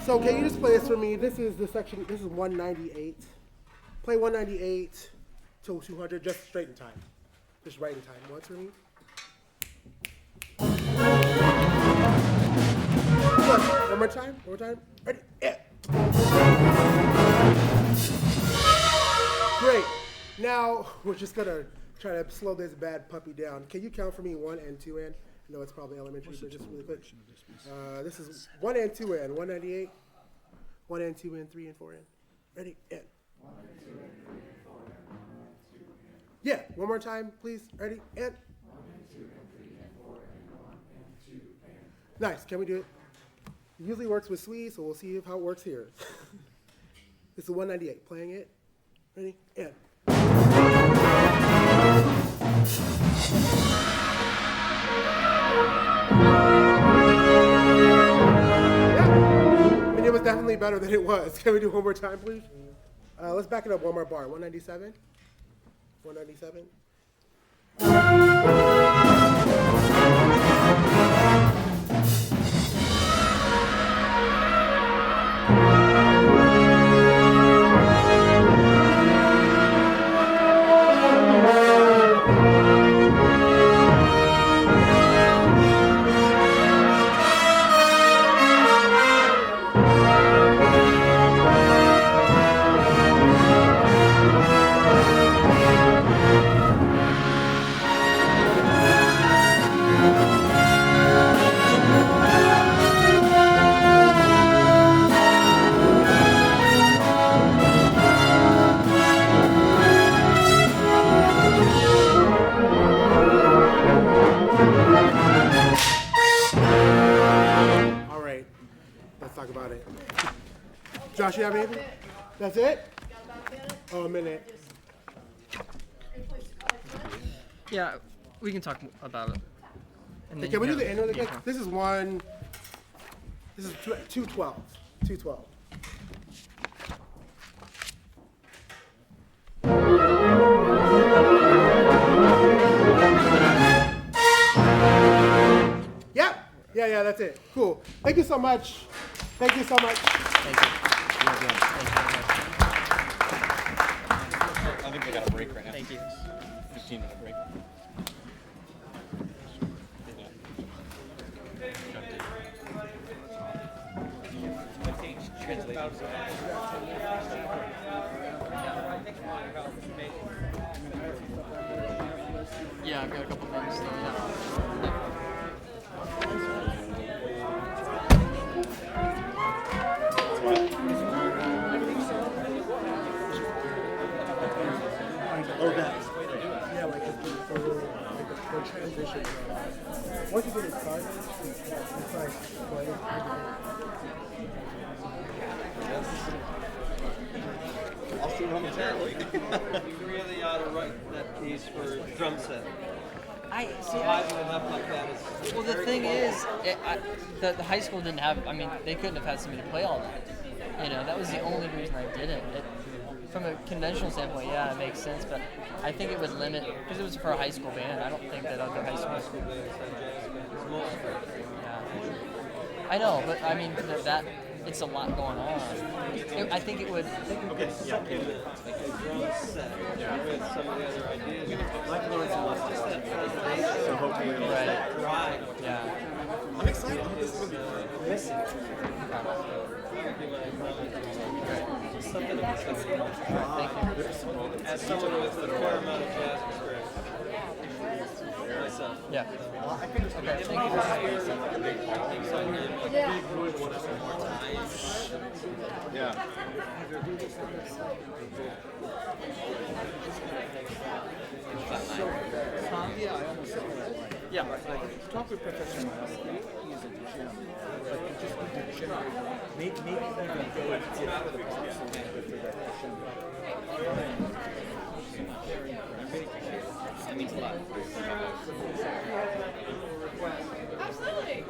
So can you just play this for me? This is the section, this is 198. Play 198 till 200, just straight in time. Just right in time. Once for me. Look, one more time, one more time. Ready? Yeah. Great. Now we're just gonna try to slow this bad puppy down. Can you count for me 1 and 2 and? I know it's probably elementary, but just really quick. This is 1 and 2 and 198. 1 and 2 and 3 and 4 and. Ready? And. 1 and 2 and 3 and 4 and 1 and 2 and. Yeah, one more time, please. Ready? And. 1 and 2 and 3 and 4 and 1 and 2 and. Nice. Can we do it? It usually works with Swedes, so we'll see how it works here. This is 198. Playing it. Ready? And. It was definitely better than it was. Can we do one more time, please? Let's back it up one more bar. 197. 197. Josh, you have anything? That's it? Oh, a minute. Yeah, we can talk about it. And then Can we you do the have- end really yeah, quick? This is 212. 212. Yeah, that's it. Cool. Thank you so much. Thank you so much. Thank you. I think we got a break right now. Thank you. 15-minute break. Yeah, I've got a couple things still. Yeah. Or that. Yeah, like the transition. Once you get it started, it's like I'll see momentarily. You really ought to write that piece for drum set. Liven it up like that is. Well, the thing is, the high school didn't have. I mean, they couldn't have had somebody to play all night. You know, that was the only reason I did it. From a conventional standpoint, yeah, it makes sense, but I think it would limit because it was for a high school band. I don't think that other high school bands and jazz bands, most of it. Yeah, I know, but I mean that it's a lot going on. I think it would. Okay, something like a drum set with some of the other ideas. Like learn some lessons. Just that foundation. So hopefully, Right. Drive. Yeah. I'm excited. Missing. Something to consider. As someone with a fair amount of jazz experience. Myself. Yeah. Okay. Thank you. Yeah. Yeah, I almost said that. Yeah. Talk with Professor Miles. He is at the gym. But you just need to generate. Maybe you can go and get out of the box a little bit for that session. That means a lot. Absolutely.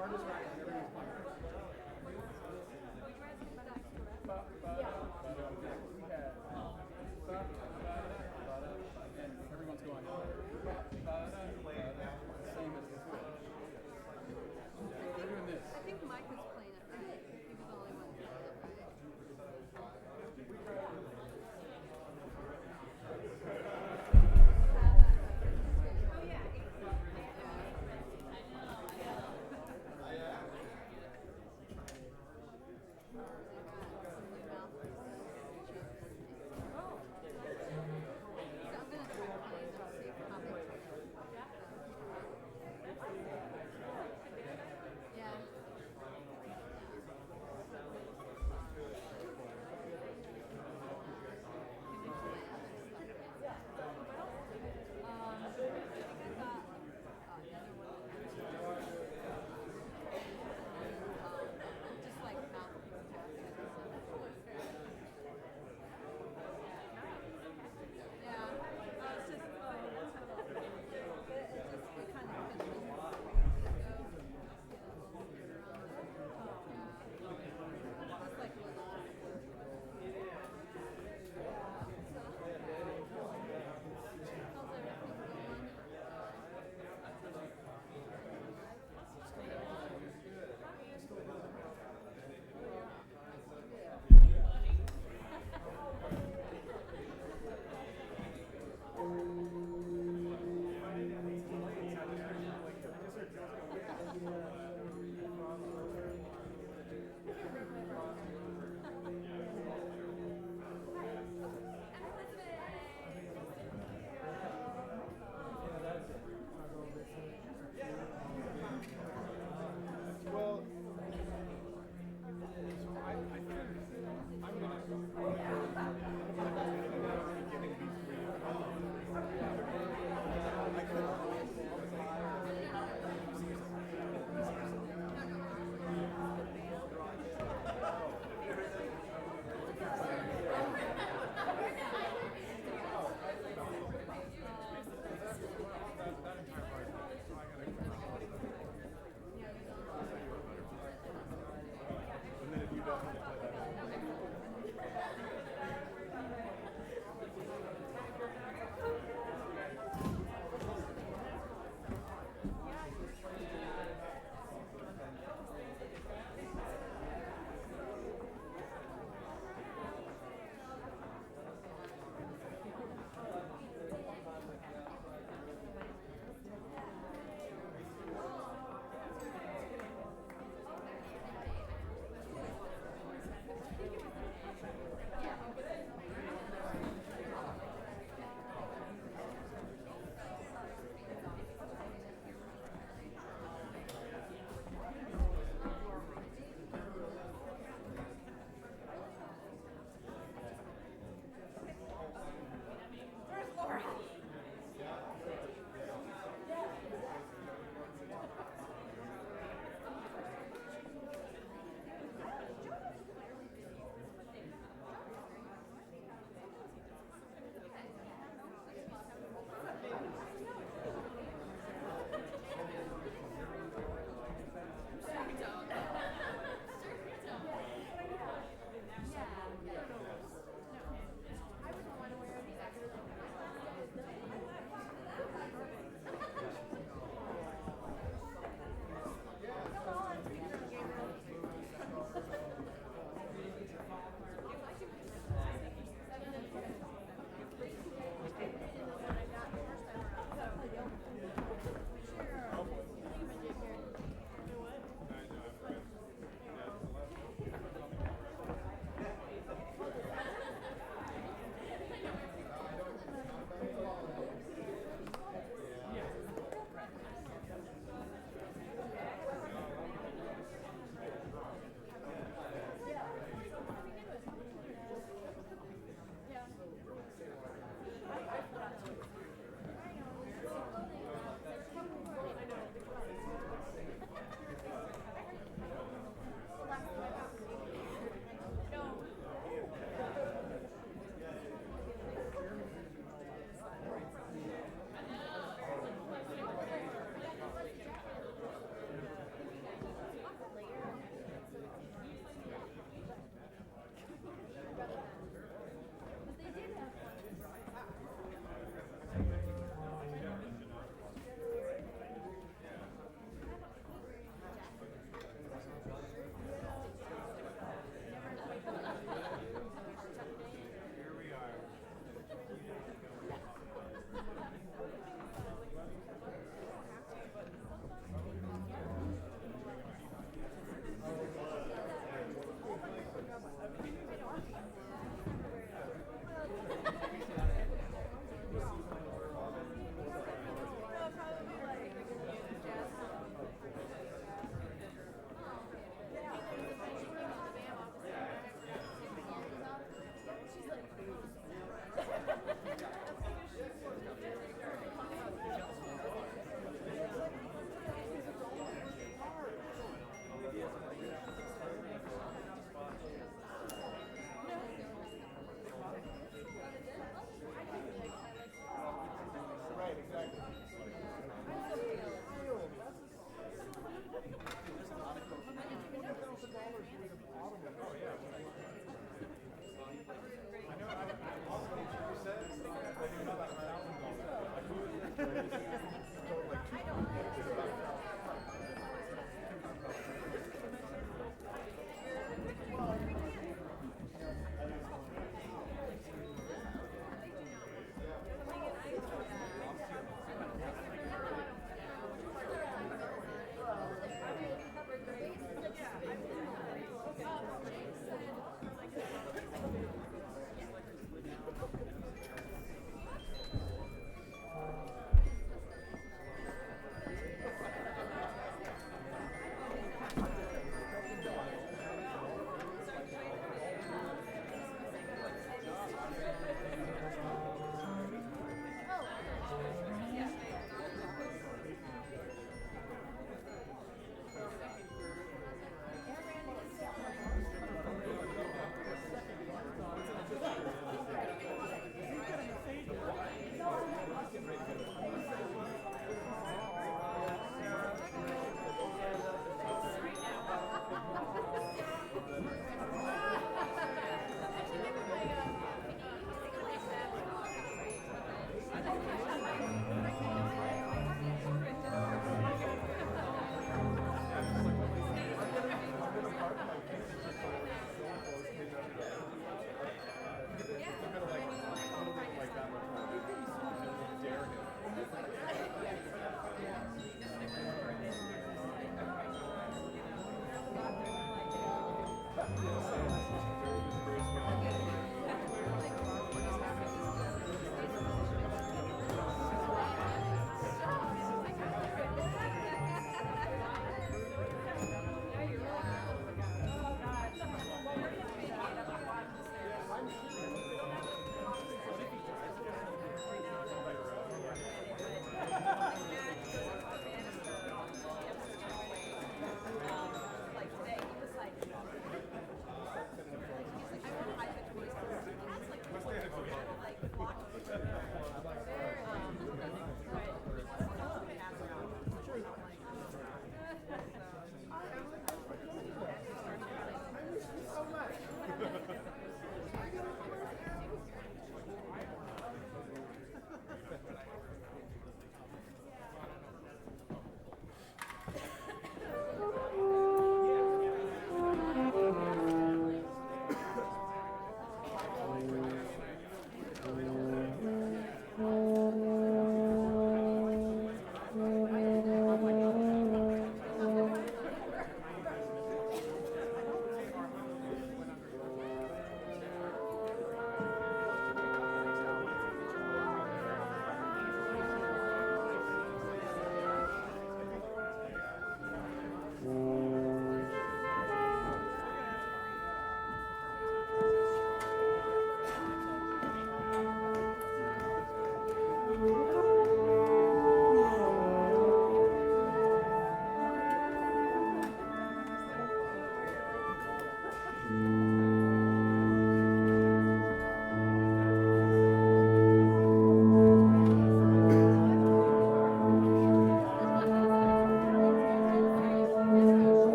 Part is right. Everyone's fine.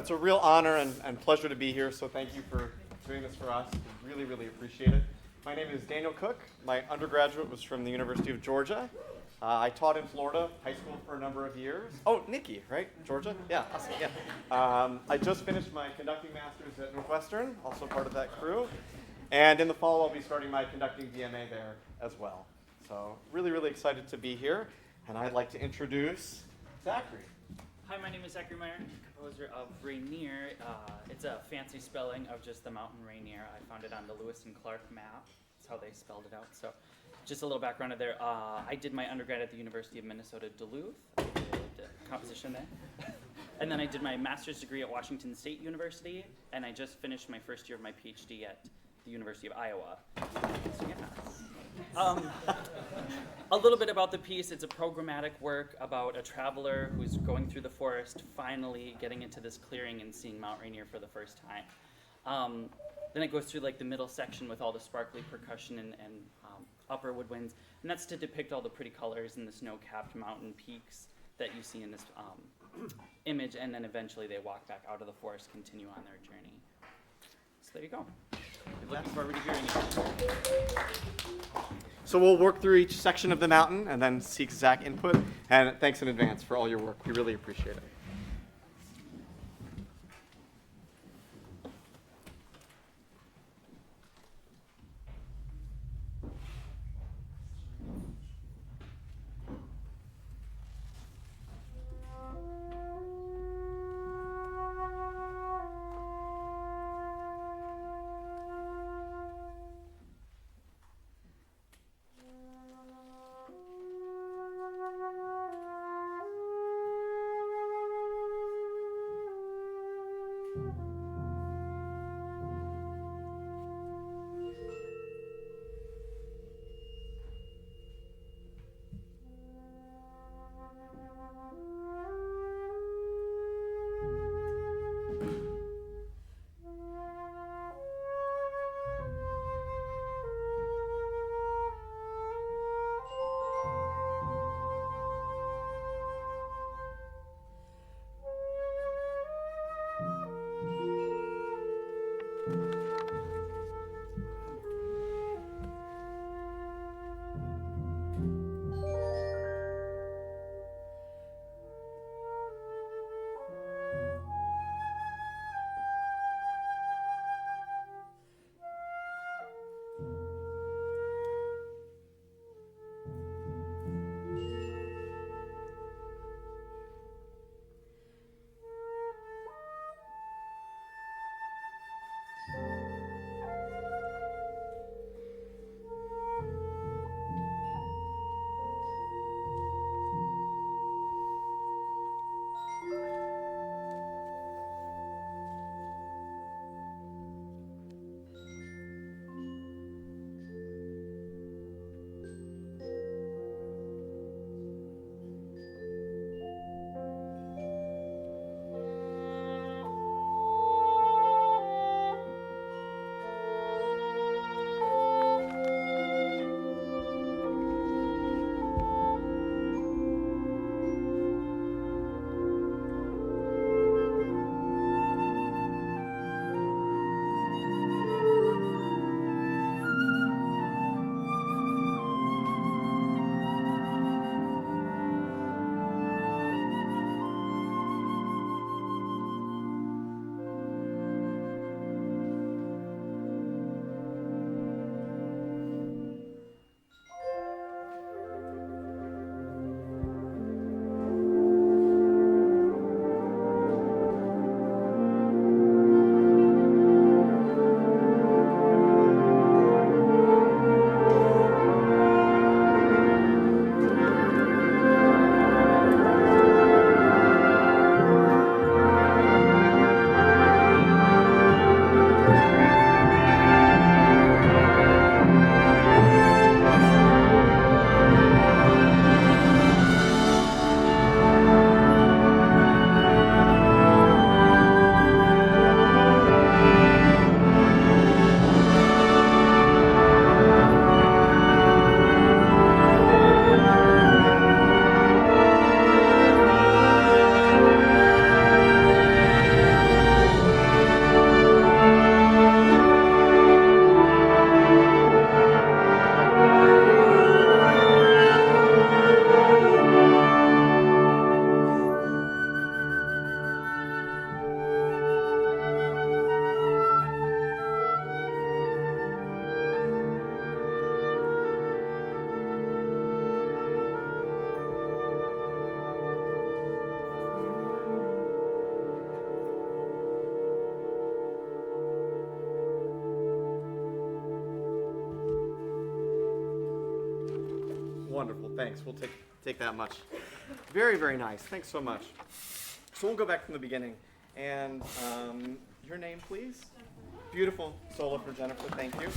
it's a real honor and pleasure to be here, so thank you for doing this for us. We really, really appreciate it. My name is Daniel Cook. My undergraduate was from the University of Georgia. I taught in Florida, high school for a number of years. Oh, Nikki, right? Georgia? Yeah, awesome, yeah. I just finished my conducting master's at Northwestern, also part of that crew. And in the fall, I'll be starting my conducting DMA there as well. So really, really excited to be here. And I'd like to introduce Zachary. Hi, my name is Zachary Meyer, composer of Reineer. It's a fancy spelling of just the mountain Reineer. I found it on the Lewis and Clark map. That's how they spelled it out. So just a little background of there. I did my undergrad at the University of Minnesota, Duluth. I did composition there. And then I did my master's degree at Washington State University. And I just finished my first year of my PhD at the University of Iowa. So yeah. A little bit about the piece. It's a programmatic work about a traveler who's going through the forest, finally getting into this clearing and seeing Mount Rainier for the first time. Then it goes through like the middle section with all the sparkly percussion and upper woodwinds, and that's to depict all the pretty colors and the snow-capped mountain peaks that you see in this image, and then eventually they walk back out of the forest, continue on their journey. So there you go. Looking forward to hearing it. So we'll work through each section of the mountain and then seek Zach input. And thanks in advance for all your work. We really appreciate it. Wonderful, thanks. We'll take that much. Very, very nice. Thanks so much. So we'll go back from the beginning. And your name, please? Beautiful solo for Jennifer, thank you.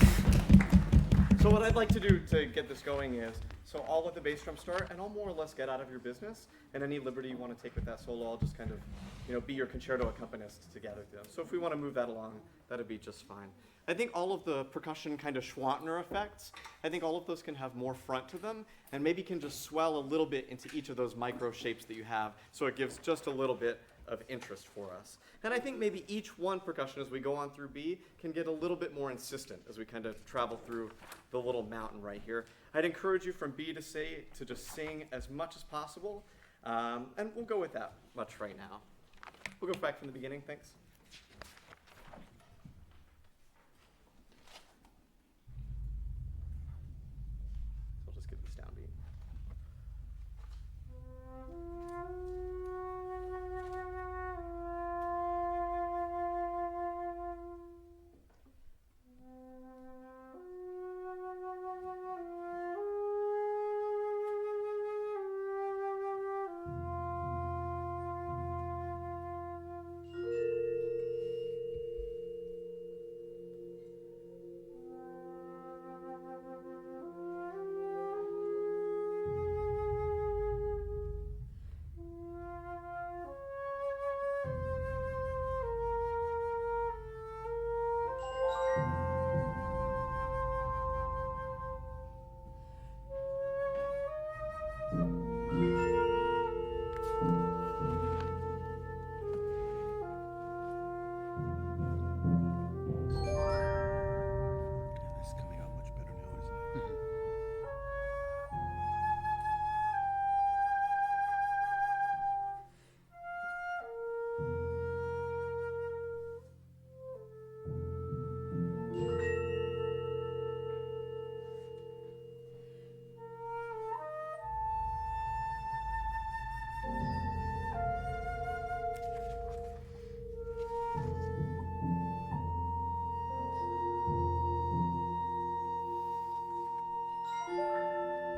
So what I'd like to do to get this going is, so I'll let the bass drum start, and I'll more or less get out of your business, and any liberty you want to take with that solo, I'll just kind of, be your concerto accompanist to gather them. So if we want to move that along, that'd be just fine. I think all of the percussion kind of Schwantner effects, I think all of those can have more front to them, and maybe can just swell a little bit into each of those micro shapes that you have, so it gives just a little bit of interest for us. And I think maybe each one percussion as we go on through B can get a little bit more insistent as we kind of travel through the little mountain right here. I'd encourage you from B to C to just sing as much as possible, and we'll go with that much right now. We'll go back from the beginning, thanks. So I'll just get this downbeat. This is coming out much better now, isn't it?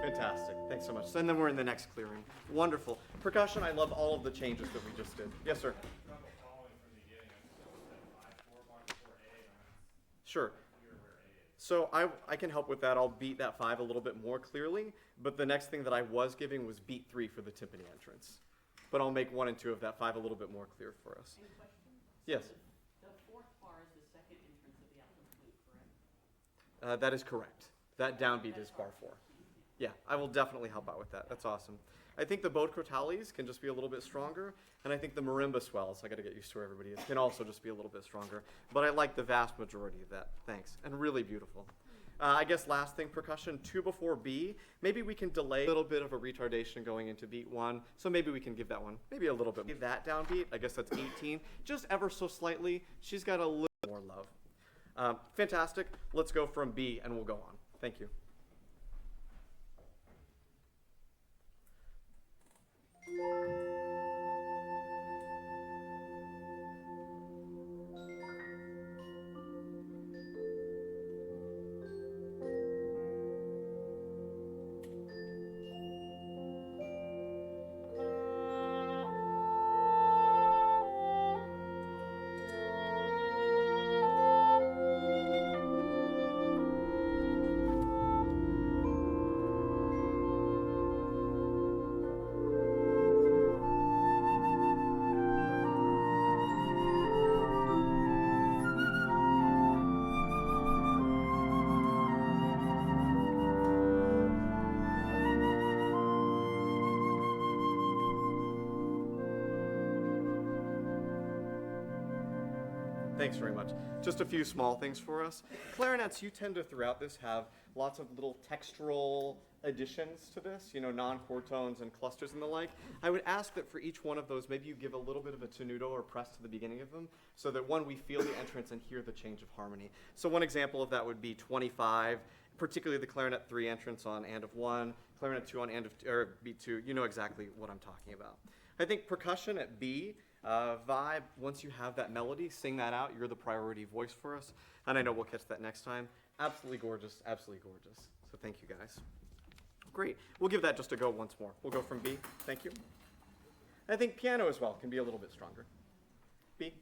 Fantastic, thanks so much. So, and then we're in the next clearing. Wonderful. Percussion, I love all of the changes that we just did. Yes, sir? Sure. So I can help with that. I'll beat that 5 a little bit more clearly, but the next thing that I was giving was beat 3 for the timpani entrance. But I'll make 1 and 2 of that 5 a little bit more clear for us. Any question? Yes? The fourth bar is the second entrance of the alto flute, correct? That is correct. That downbeat is bar 4. Yeah, I will definitely help out with that. That's awesome. I think the bowed crotales can just be a little bit stronger, and I think the marimba swells, I got to get used to everybody, it can also just be a little bit stronger. But I like the vast majority of that. Thanks. And really beautiful. I guess last thing, percussion 2 before B. Maybe we can delay a little bit of a retardation going into beat 1. So maybe we can give that one maybe a little bit. Give that downbeat. I guess that's 18. Just ever so slightly. She's got a little more love. Fantastic. Let's go from B and we'll go on. Thank you. Thanks very much. Just a few small things for us. Clarinets, you tend to throughout this have lots of little textural additions to this, non-chord tones and clusters and the like. I would ask that for each one of those, maybe you give a little bit of a tenuto or press to the beginning of them, so that one, we feel the entrance and hear the change of harmony. So one example of that would be 25, particularly the clarinet 3 entrance on and of 1, clarinet 2 on and of, or beat 2. You know exactly what I'm talking about. I think percussion at B, vibe, once you have that melody, sing that out. You're the priority voice for us. And I know we'll catch that next time. Absolutely gorgeous, absolutely gorgeous. So thank you guys. Great. We'll give that just a go once more. We'll go from B. Thank you. I think piano as well can be a little bit stronger. B.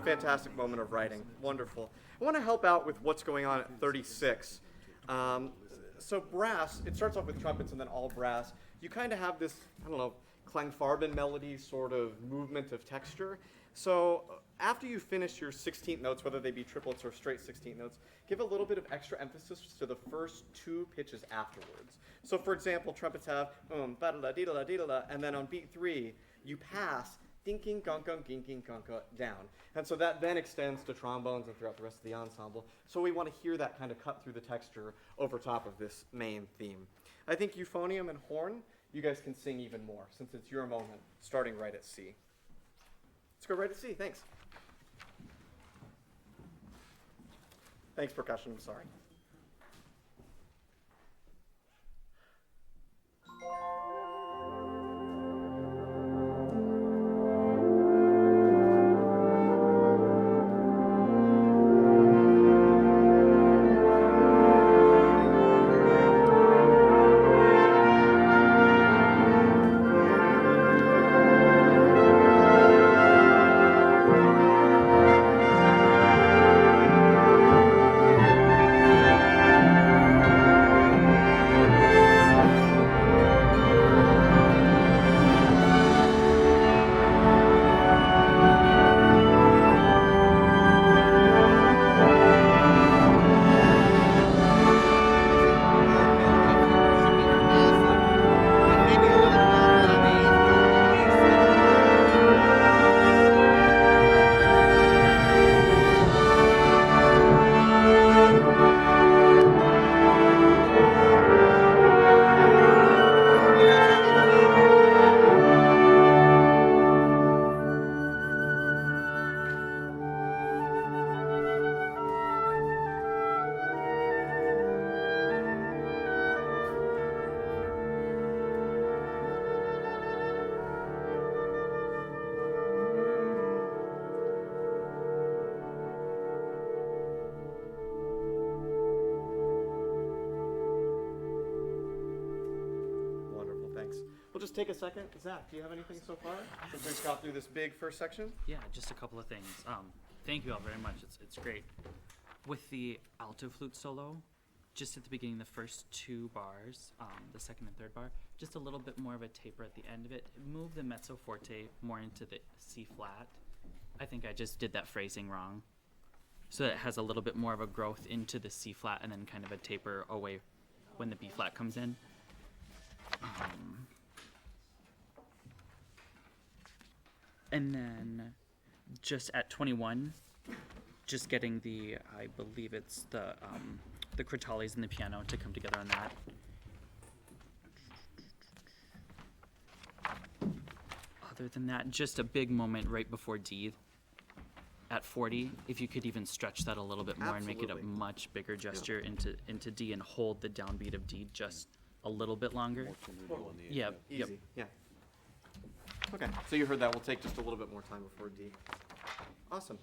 Fantastic moment of writing. Wonderful. I want to help out with what's going on at 36. So brass, it starts off with trumpets and then all brass. You kind of have this, I don't know, Klangfarben melody sort of movement of texture. So after you finish your 16th notes, whether they be triplets or straight 16th notes, give a little bit of extra emphasis to the first two pitches afterwards. So for example, trumpets have ba-da-da-dee-da-da-dee-da-da, and then on beat 3, you pass dinking, gunka, ginking, gunka down. And so that then extends to trombones and throughout the rest of the ensemble. So we want to hear that kind of cut through the texture over top of this main theme. I think euphonium and horn, you guys can sing even more since it's your moment, starting right at C. Let's go right at C, thanks. Thanks, percussion, I'm sorry. Just take a second. Zach, do you have anything so far? Since we've got through this big first section? Yeah, just a couple of things. Thank you all very much. It's great. With the alto flute solo, just at the beginning, the first two bars, the second and third bar, just a little bit more of a taper at the end of it. Move the mezzo forte more into the C flat. I think I just did that phrasing wrong. So it has a little bit more of a growth into the C flat and then kind of a taper away when the B flat comes in. And then just at 21, just getting the, I believe it's the crotales and the piano to come together on that. Other than that, just a big moment right before D at 40, if you could even stretch that a little bit more and make it a Absolutely. much bigger gesture into D and hold the downbeat of D just a little bit longer. Yep. Yep. Easy, yeah. Okay, so you heard that. We'll take just a little bit more time before D. Awesome.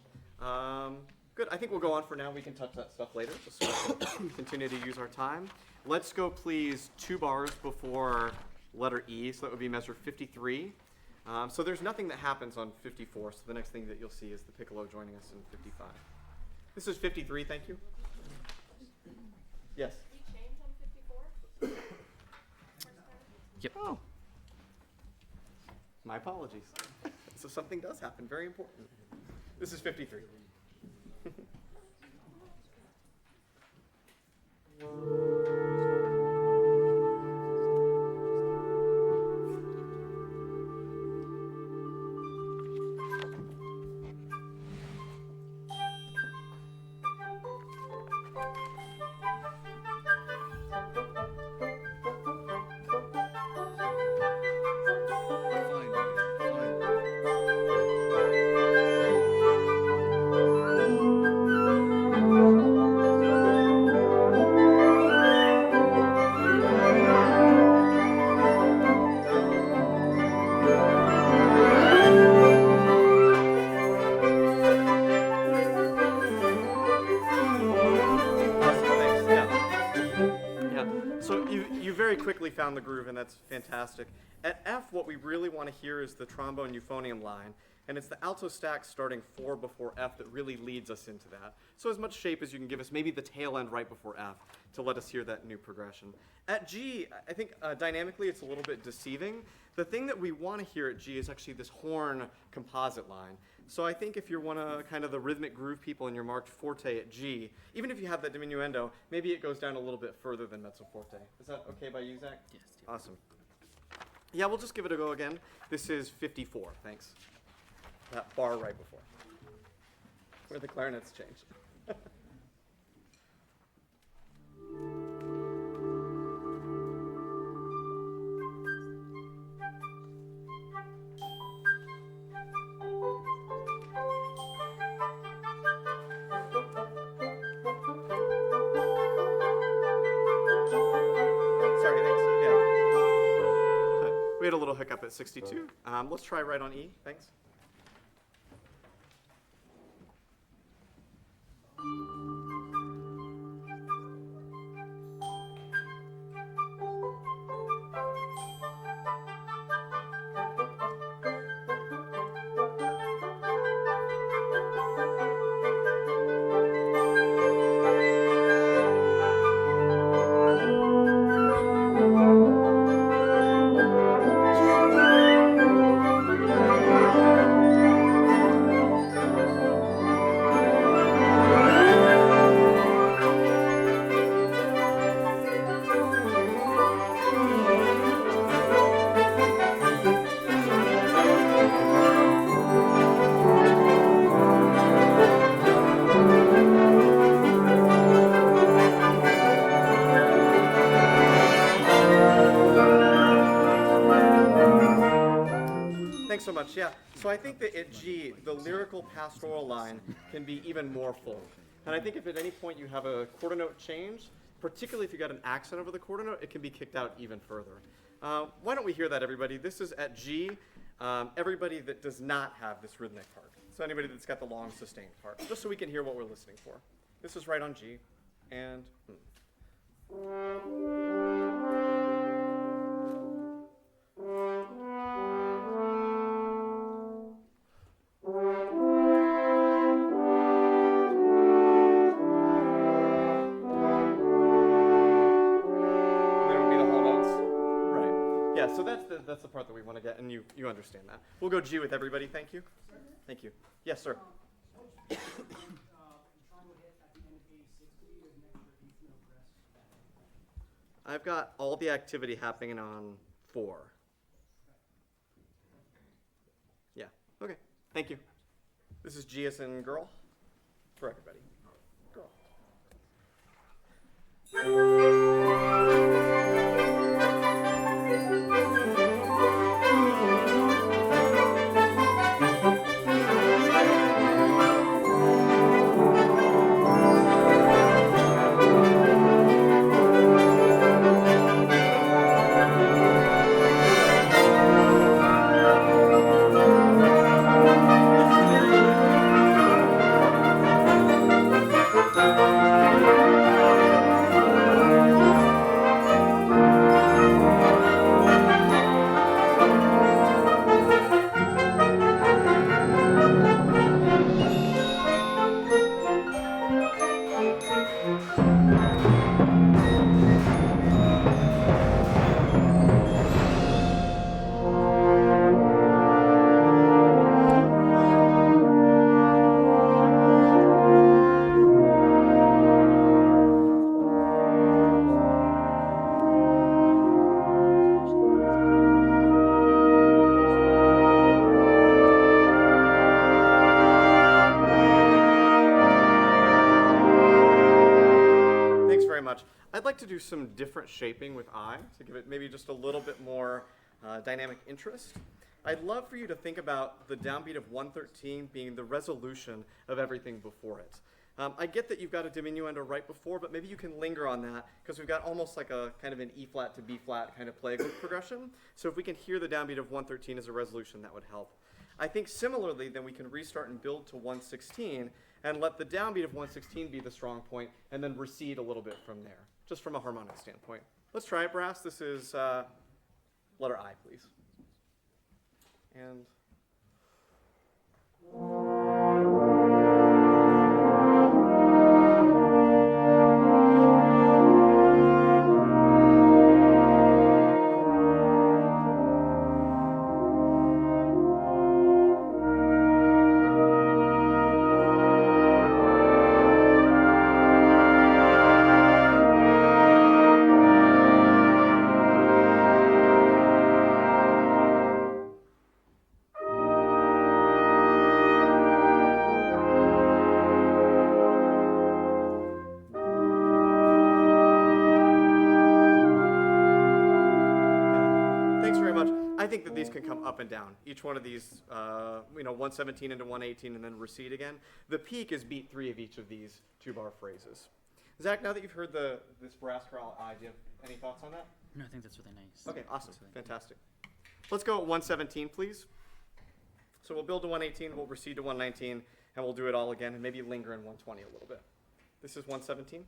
Good. I think we'll go on for now. We can touch that stuff later, just so we can continue to use our time. Let's go, please, 2 bars before letter E. So that would be measure 53. So there's nothing that happens on 54. So the next thing that you'll see is the piccolo joining us in 55. This is 53. Thank you. Yes. We change on 54? Yep. Oh. My apologies. So something does happen. Very important. This is 53. Quickly found the groove, and that's fantastic. At F, what we really want to hear is the trombone euphonium line, and it's the alto stack starting 4 before F that really leads us into that. So as much shape as you can give us, maybe the tail end right before F, to let us hear that new progression. At G, I think dynamically it's a little bit deceiving. The thing that we want to hear at G is actually this horn composite line. So I think if you're one of kind of the rhythmic groove people and you're marked forte at G, even if you have that diminuendo, maybe it goes down a little bit further than mezzo forte. Is that okay by you, Zach? Yes. Awesome. Yeah, we'll just give it a go again. This is 54, thanks. That bar right before. Where the clarinets change. A little hiccup at 62. Let's try right on E. Thanks. So much, yeah. So I think that at G, the lyrical pastoral line can be even more full. And I think if at any point you have a quarter note change, particularly if you got an accent over the quarter note, it can be kicked out even further. Why don't we hear that, everybody? This is at G, everybody that does not have this rhythmic part. So anybody that's got the long sustained part, just so we can hear what we're listening for. This is right on G, and so that's the part that we want to get, and you understand that. We'll go G with everybody. Thank you. Thank you. Yes, sir. I've got all the activity happening on 4. Yeah. Okay. Thank you. This is G as in girl for everybody. Girl. to do some different shaping with I to give it maybe just a little bit more dynamic interest. I'd love for you to think about the downbeat of 113 being the resolution of everything before it. I get that you've got a diminuendo right before, but maybe you can linger on that because we've got almost like a kind of an E flat to B flat kind of play progression. So if we can hear the downbeat of 113 as a resolution, that would help. I think similarly, then we can restart and build to 116 and let the downbeat of 116 be the strong point and then recede a little bit from there, just from a harmonic standpoint. Let's try it, brass. This is letter I, please. And I think that these can come up and down. Each one of these, 117 into 118 and then recede again. The peak is beat 3 of each of these 2-bar phrases. Zach, now that you've heard this brass chorale I, do you have any thoughts on that? No, I think that's really nice. Okay, awesome, fantastic. Let's go at 117, please. So we'll build to 118, we'll recede to 119, and we'll do it all again, and maybe linger in 120 a little bit. This is 117.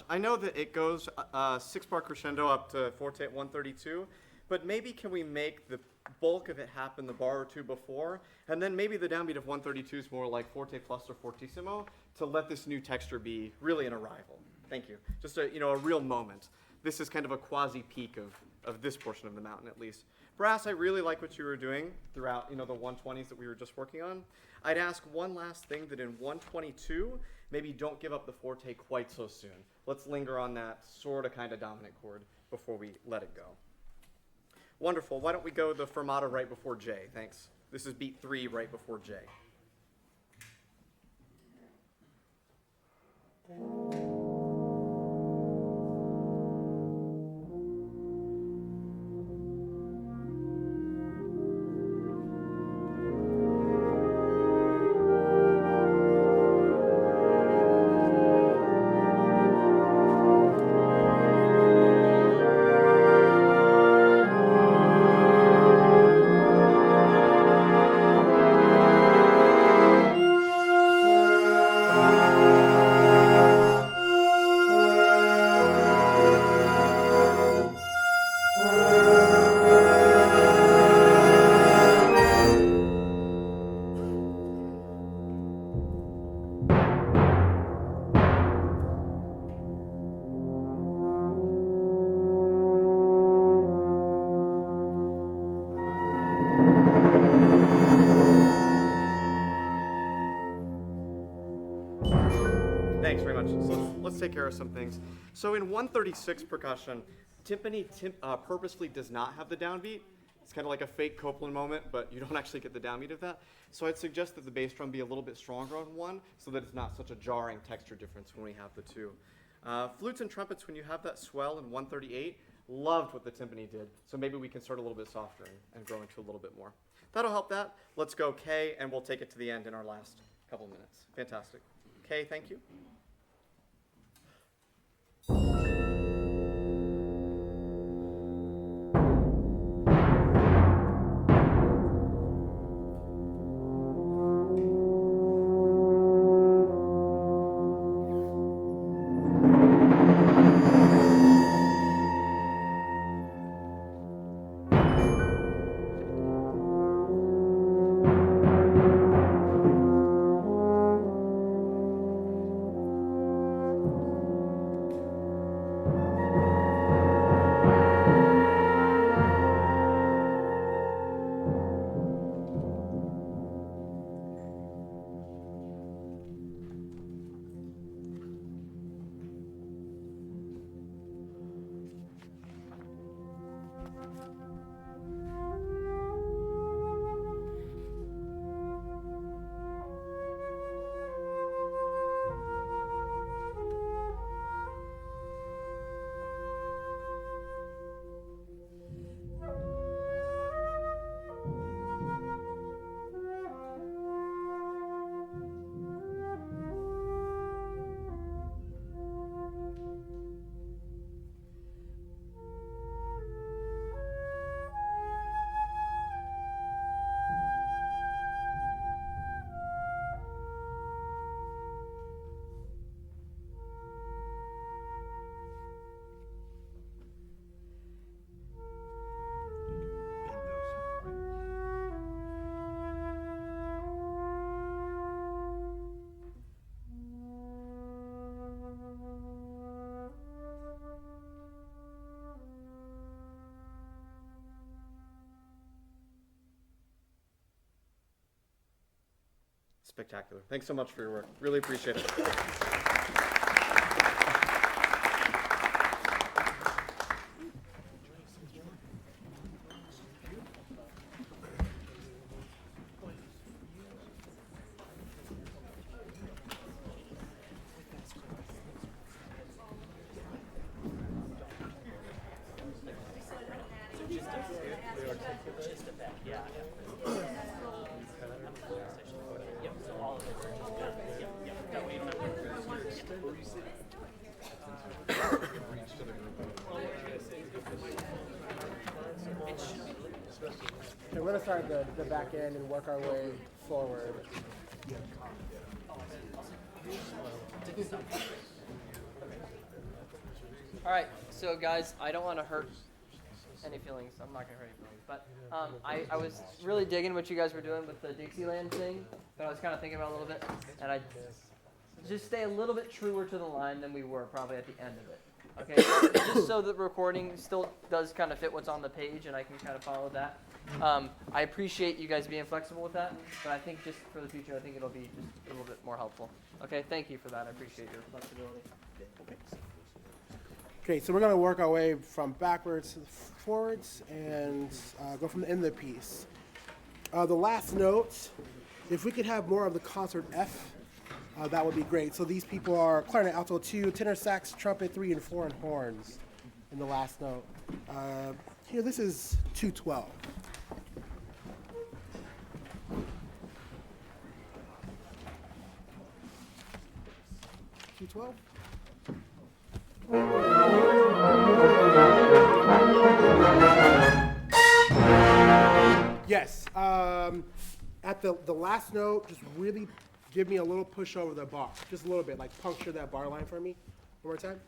I know that it goes 6-bar crescendo up to forte at 132, but maybe can we make the bulk of it happen the bar or two before, and then maybe the downbeat of 132 is more like forte plus or fortissimo to let this new texture be really an arrival. Thank you. Just a real moment. This is kind of a quasi-peak of this portion of the mountain at least. Brass, I really like what you were doing throughout the 120s that we were just working on. I'd ask one last thing, that in 122, maybe don't give up the forte quite so soon. Let's linger on that sort of kind of dominant chord before we let it go. Wonderful. Why don't we go the fermata right before J? Thanks. This is beat 3 right before J. Thanks very much. So let's take care of some things. So in 136 percussion, timpani purposefully does not have the downbeat. It's kind of like a fake Copeland moment, but you don't actually get the downbeat of that. So I'd suggest that the bass drum be a little bit stronger on one so that it's not such a jarring texture difference when we have the two. Flutes and trumpets, when you have that swell in 138, Loved what the timpani did, so maybe we can start a little bit softer and grow into a little bit more. That'll help that. Let's go Kay, and we'll take it to the end in our last couple minutes. Fantastic. Kay, thank you. Spectacular. Thanks so much for your work. Really appreciate it. Okay, we're going to start the back end and work our way forward. All right, so guys, I don't want to hurt any feelings. I'm not going to hurt any feelings. But I was really digging what you guys were doing with the Dixieland thing that I was kind of thinking about a little bit. And I just stay a little bit truer to the line than we were probably at the end of it. Okay, just so the recording still does kind of fit what's on the page and I can kind of follow that. I appreciate you guys being flexible with that, but I think just for the future, I think it'll be just a little bit more helpful. Okay, thank you for that. I appreciate your flexibility. Okay, so we're going to work our way from backwards to forwards and go from the end of the piece. The last note, if we could have more of the concert F, that would be great. So these people are clarinet, alto 2, tenor sax, trumpet 3, and 4, and horns in the last note. Here, this is 212. Yes. At the last note, just really give me a little push over the bar. Just a little bit, like puncture that bar line for me. One more time.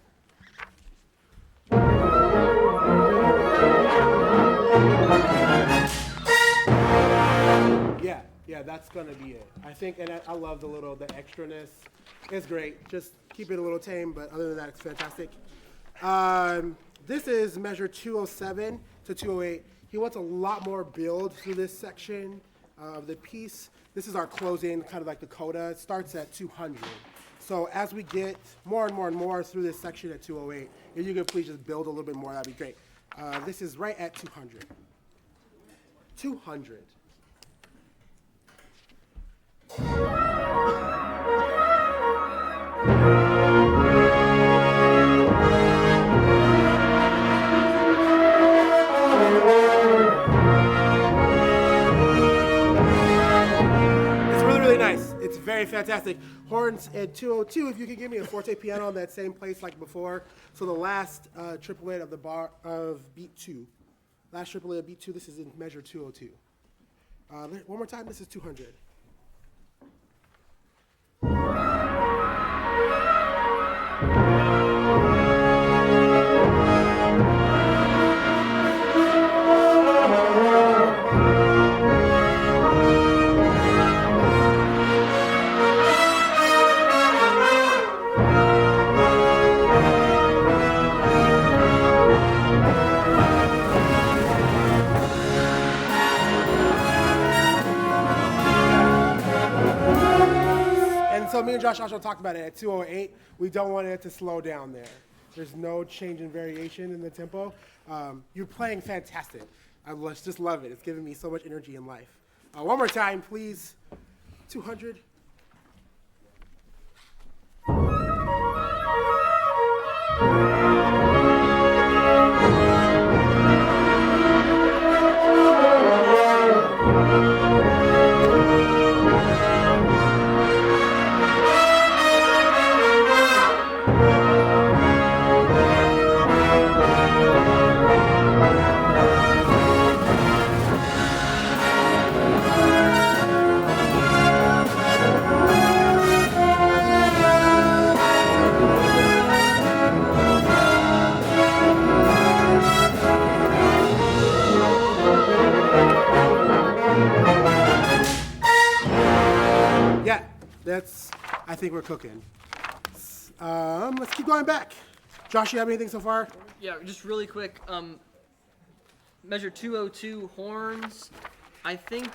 Yeah, that's gonna be it. I think, and I love the extraness. It's great. Just keep it a little tame, but other than that, it's fantastic. This is measure 207 to 208. He wants a lot more build through this section of the piece. This is our closing, kind of like the coda. It starts at 200. So as we get more and more and more through this section at 208, if you could please just build a little bit more, that'd be great. This is right at 200. 200. Fantastic. Horns at 202. If you could give me a forte piano on that same place like before. So the last triplet of the bar of beat 2. Last triplet of beat 2. This is in measure 202. One more time. This is 200. So me and Josh also talked about it at 208. We don't want it to slow down there. There's no change in variation in the tempo. You're playing fantastic. I just love it. It's giving me so much energy in life. One more time, please. 200. I think we're cooking. Let's keep going back. Josh, you have anything so far? Yeah, just really quick. Measure 202 horns. I think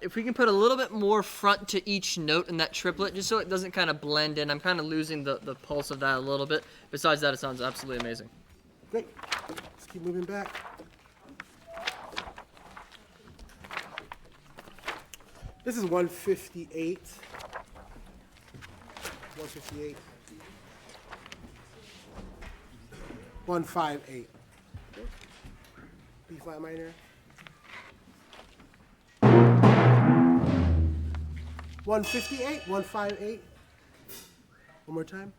if we can put a little bit more front to each note in that triplet, just so it doesn't kind of blend in. I'm kind of losing the pulse of that a little bit. Besides that, it sounds absolutely amazing. Great. Let's keep moving back. This is 158. 158. 158. B flat minor. 158. 158. One more time.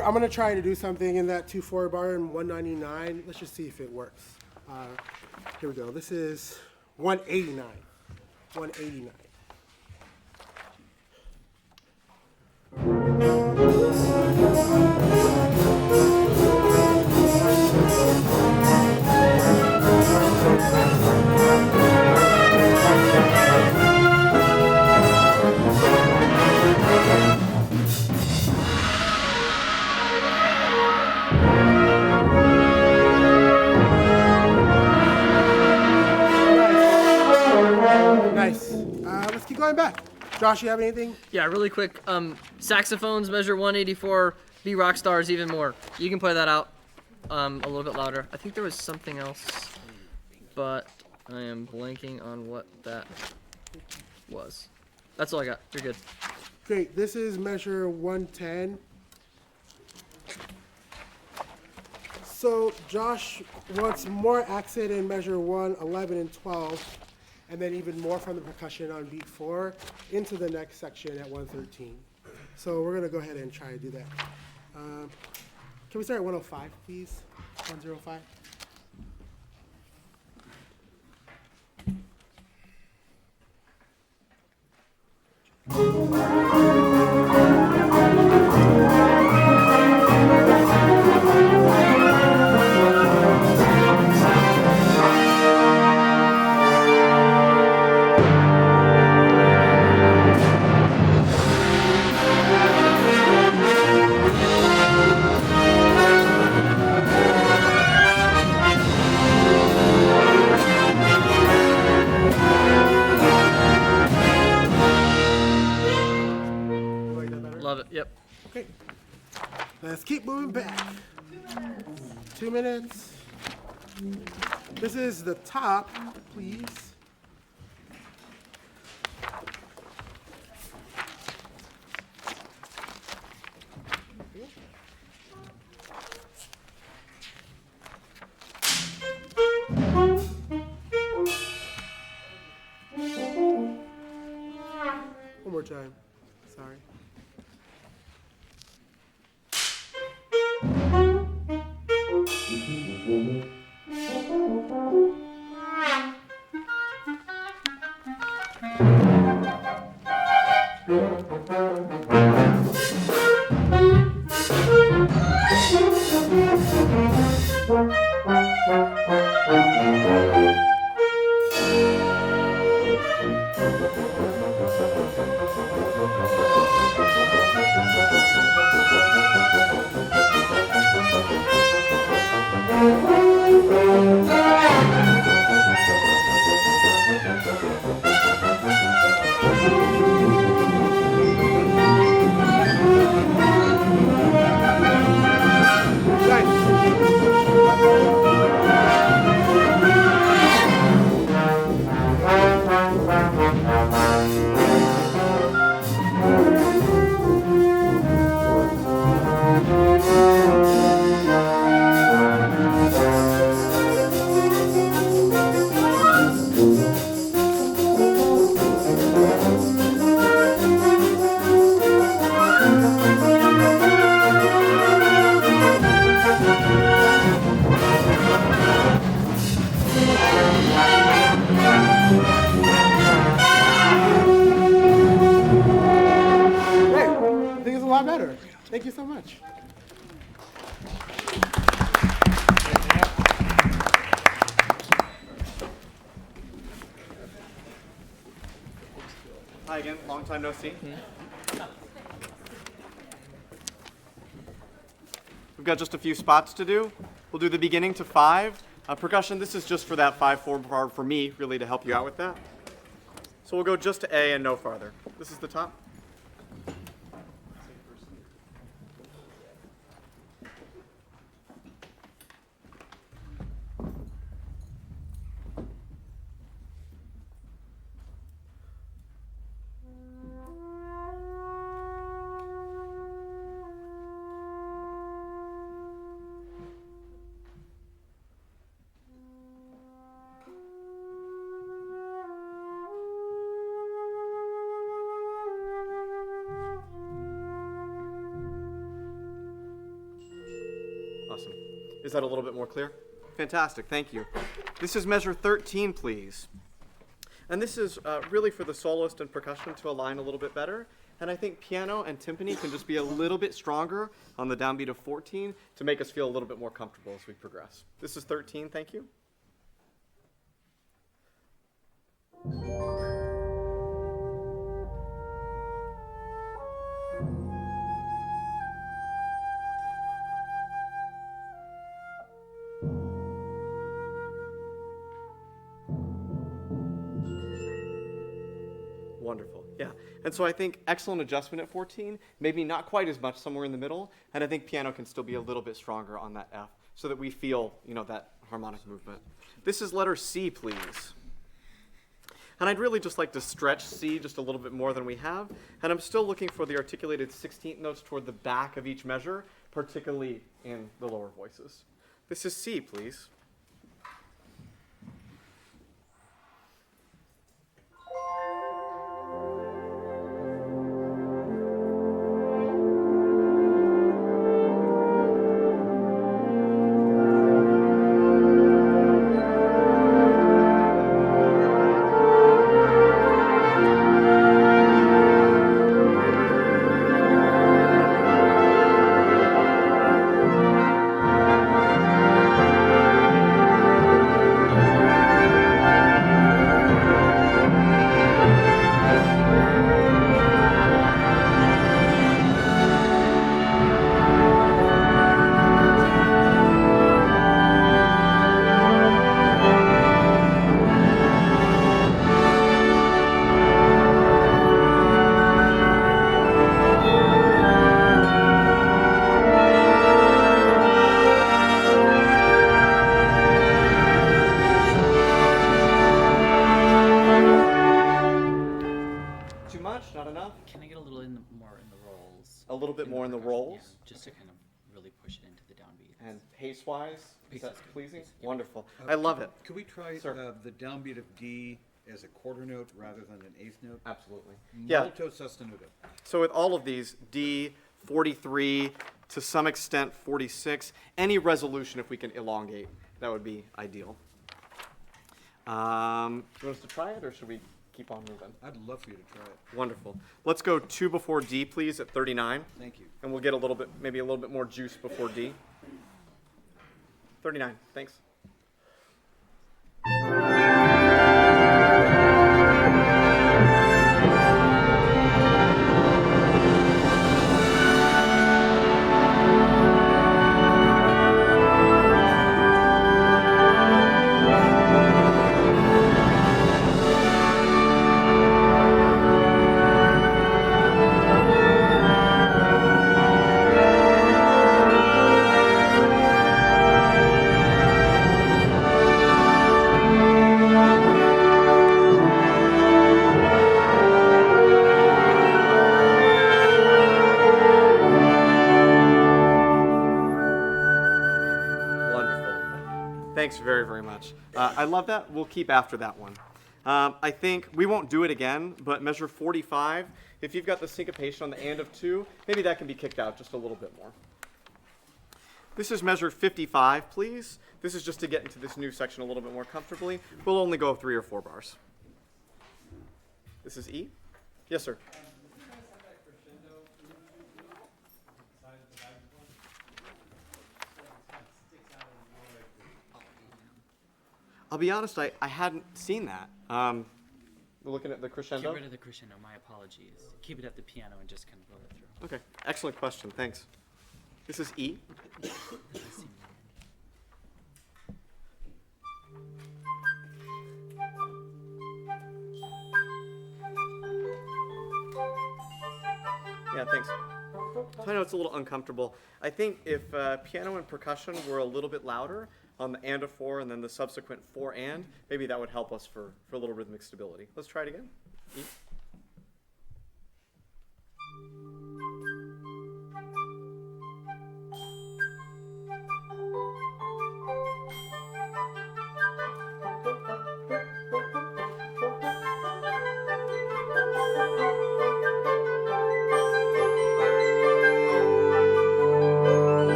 I'm going to try to do something in that 2/4 bar in 199. Let's just see if it works. Here we go. This is 189. 189. Nice. Let's keep going back. Josh, you have anything? Yeah, really quick. Saxophones measure 184. Be rock stars even more. You can play that out a little bit louder. I think there was something else, but I am blanking on what that was. That's all I got. You're good. Great. This is measure 110. So Josh wants more accent in measure 1, 11, and 12, and then even more from the percussion on beat 4 into the next section at 113. So we're going to go ahead and try to do that. Can we start at 105, please? 105. Love it. Yep. Okay. Let's keep moving back. 2 minutes. This is the top, please. One more time. Sorry. Thank you so much. Hi again, long time no see. We've got just a few spots to do. We'll do the beginning to 5. Percussion, this is just for that 5/4 bar for me, really, to help you out with that. So we'll go just to A and no farther. This is the top. Awesome. Is that a little bit more clear? Fantastic, thank you. This is measure 13, please. And this is really for the soloist and percussion to align a little bit better. And I think piano and timpani can just be a little bit stronger on the downbeat of 14 to make us feel a little bit more comfortable as we progress. This is 13, thank you. Wonderful, yeah. And so I think excellent adjustment at 14, maybe not quite as much somewhere in the middle, and I think piano can still be a little bit stronger on that F so that we feel, that harmonic movement. This is letter C, please. And I'd really just like to stretch C just a little bit more than we have, and I'm still looking for the articulated 16th notes toward the back of each measure, particularly in the lower voices. This is C, please. a little bit In more in the percussion, rolls. yeah, just to kind of really push it into the downbeat. And pace-wise, is Pace that is good. pleasing? Pace, yeah. Wonderful. I love it. Could we try Sir. the downbeat of D as a quarter note rather than an eighth note? Absolutely. Yeah. Molto sostenuto. So with all of these, D, 43, to some extent 46, any resolution if we can elongate, that would be ideal. Do you want us to try it, or should we keep on moving? I'd love for you to try it. Wonderful. Let's go 2 before D, please, at 39. Thank you. And we'll get a little bit, maybe a little bit more juice before D. 39, thanks. Thanks very, very much. I love that. We'll keep after that one. I think we won't do it again, but measure 45, if you've got the syncopation on the and of 2, maybe that can be kicked out just a little bit more. This is measure 55, please. This is just to get into this new section a little bit more comfortably. We'll only go 3 or 4 bars. This is E. Yes, sir. I'll be honest, I hadn't seen that. We're looking at the crescendo? Get rid of the crescendo, my apologies. Keep it at the piano and just kind of blow it through. Okay, excellent question, thanks. This is E. Yeah, thanks. I know it's a little uncomfortable. I think if piano and percussion were a little bit louder on the and of 4 and then the subsequent 4 and, maybe that would help us for a little rhythmic stability. Let's try it again. E.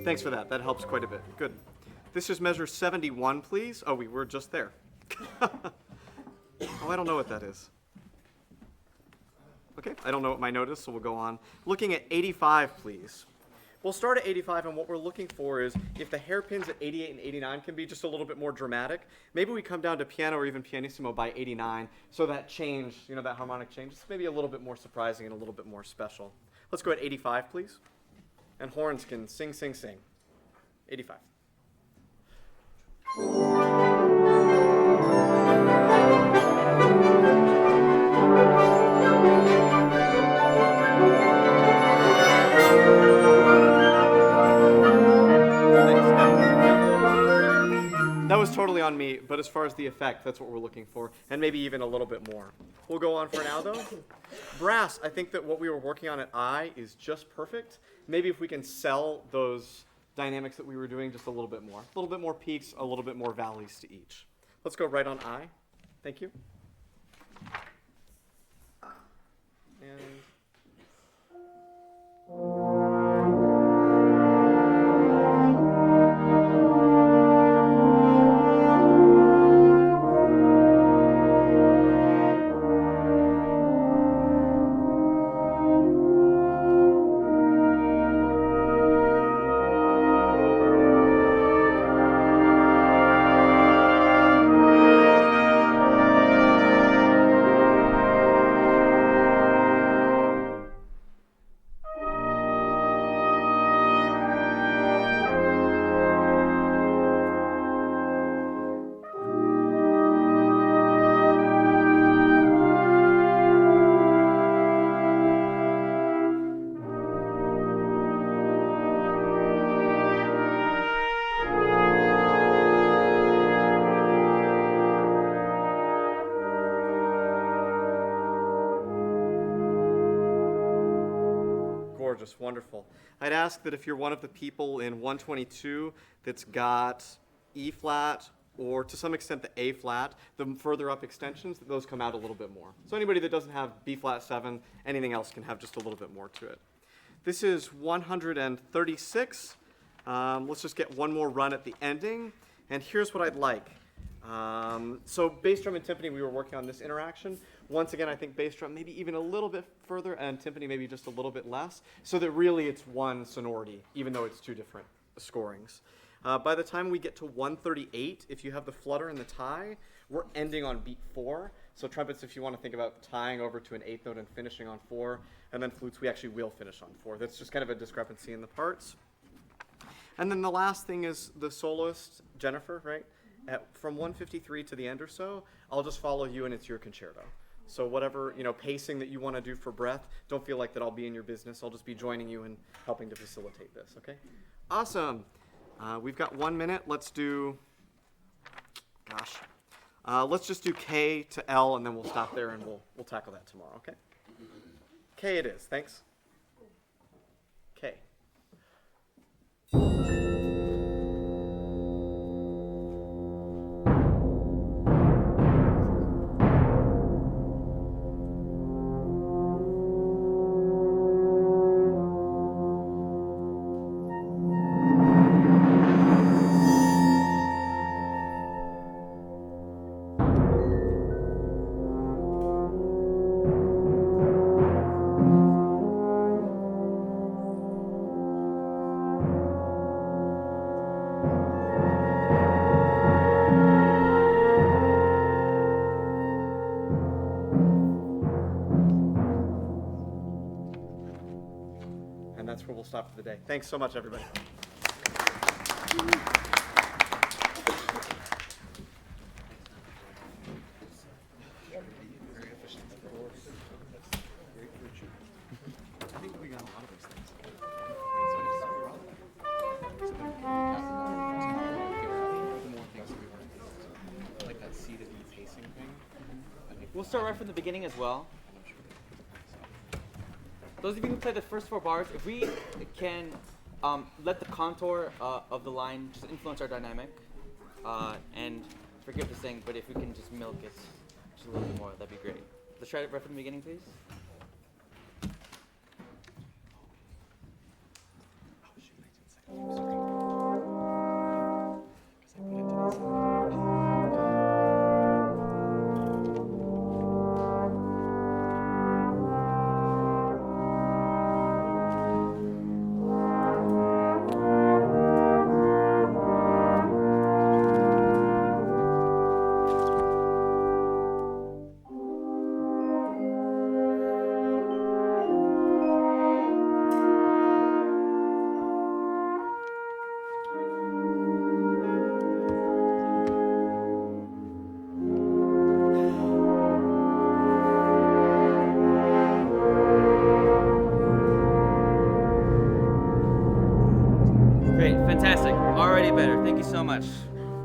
Thanks for that. That helps quite a bit. Good. This is measure 71, please. Oh, we were just there. Oh, I don't know what that is. Okay, I don't know what my note is, so we'll go on. Looking at 85, please. We'll start at 85, and what we're looking for is if the hairpins at 88 and 89 can be just a little bit more dramatic, maybe we come down to piano or even pianissimo by 89, so that change, you know, that harmonic change, is maybe a little bit more surprising and a little bit more special. Let's go at 85, please. And horns can sing, sing, sing. 85. That was totally on me, but as far as the effect, that's what we're looking for, and maybe even a little bit more. We'll go on for now, though. Brass, I think that what we were working on at I is just perfect. Maybe if we can sell those dynamics that we were doing just a little bit more. A little bit more peaks, a little bit more valleys to each. Let's go right on I. Thank you. And gorgeous, wonderful. I'd ask that if you're one of the people in 122 that's got E flat or to some extent the A flat, the further up extensions, that those come out a little bit more. So anybody that doesn't have B flat 7, anything else can have just a little bit more to it. This is 136. Let's just get one more run at the ending. And here's what I'd like. So bass drum and timpani, we were working on this interaction. Once again, I think bass drum maybe even a little bit further and timpani maybe just a little bit less, so that really it's one sonority, even though it's two different scorings. By the time we get to 138, if you have the flutter and the tie, we're ending on beat 4. So trumpets, if you want to think about tying over to an 8th note and finishing on 4, and then flutes, we actually will finish on 4. That's just kind of a discrepancy in the parts. And then the last thing is the soloist, Jennifer, right? From 153 to the end or so, I'll just follow you and it's your concerto. So whatever, pacing that you want to do for breath, don't feel like that I'll be in your business. I'll just be joining you and helping to facilitate this, okay? Awesome. We've got 1 minute. Let's do, let's just do K to L and then we'll stop there and we'll tackle that tomorrow, okay? K it is, thanks. K. That's where we'll stop for the day. Thanks so much, everybody. I think we got a lot of those things. More things we want, like that seated pacing thing. We'll start right from the beginning as well. Those of you who play the first 4 bars, if we can let the contour of the line just influence our dynamic, and forgive the saying, but if we can just milk it just a little bit more, that'd be great. Let's try it right from the beginning, please. Great, fantastic. Already better. Thank you so much.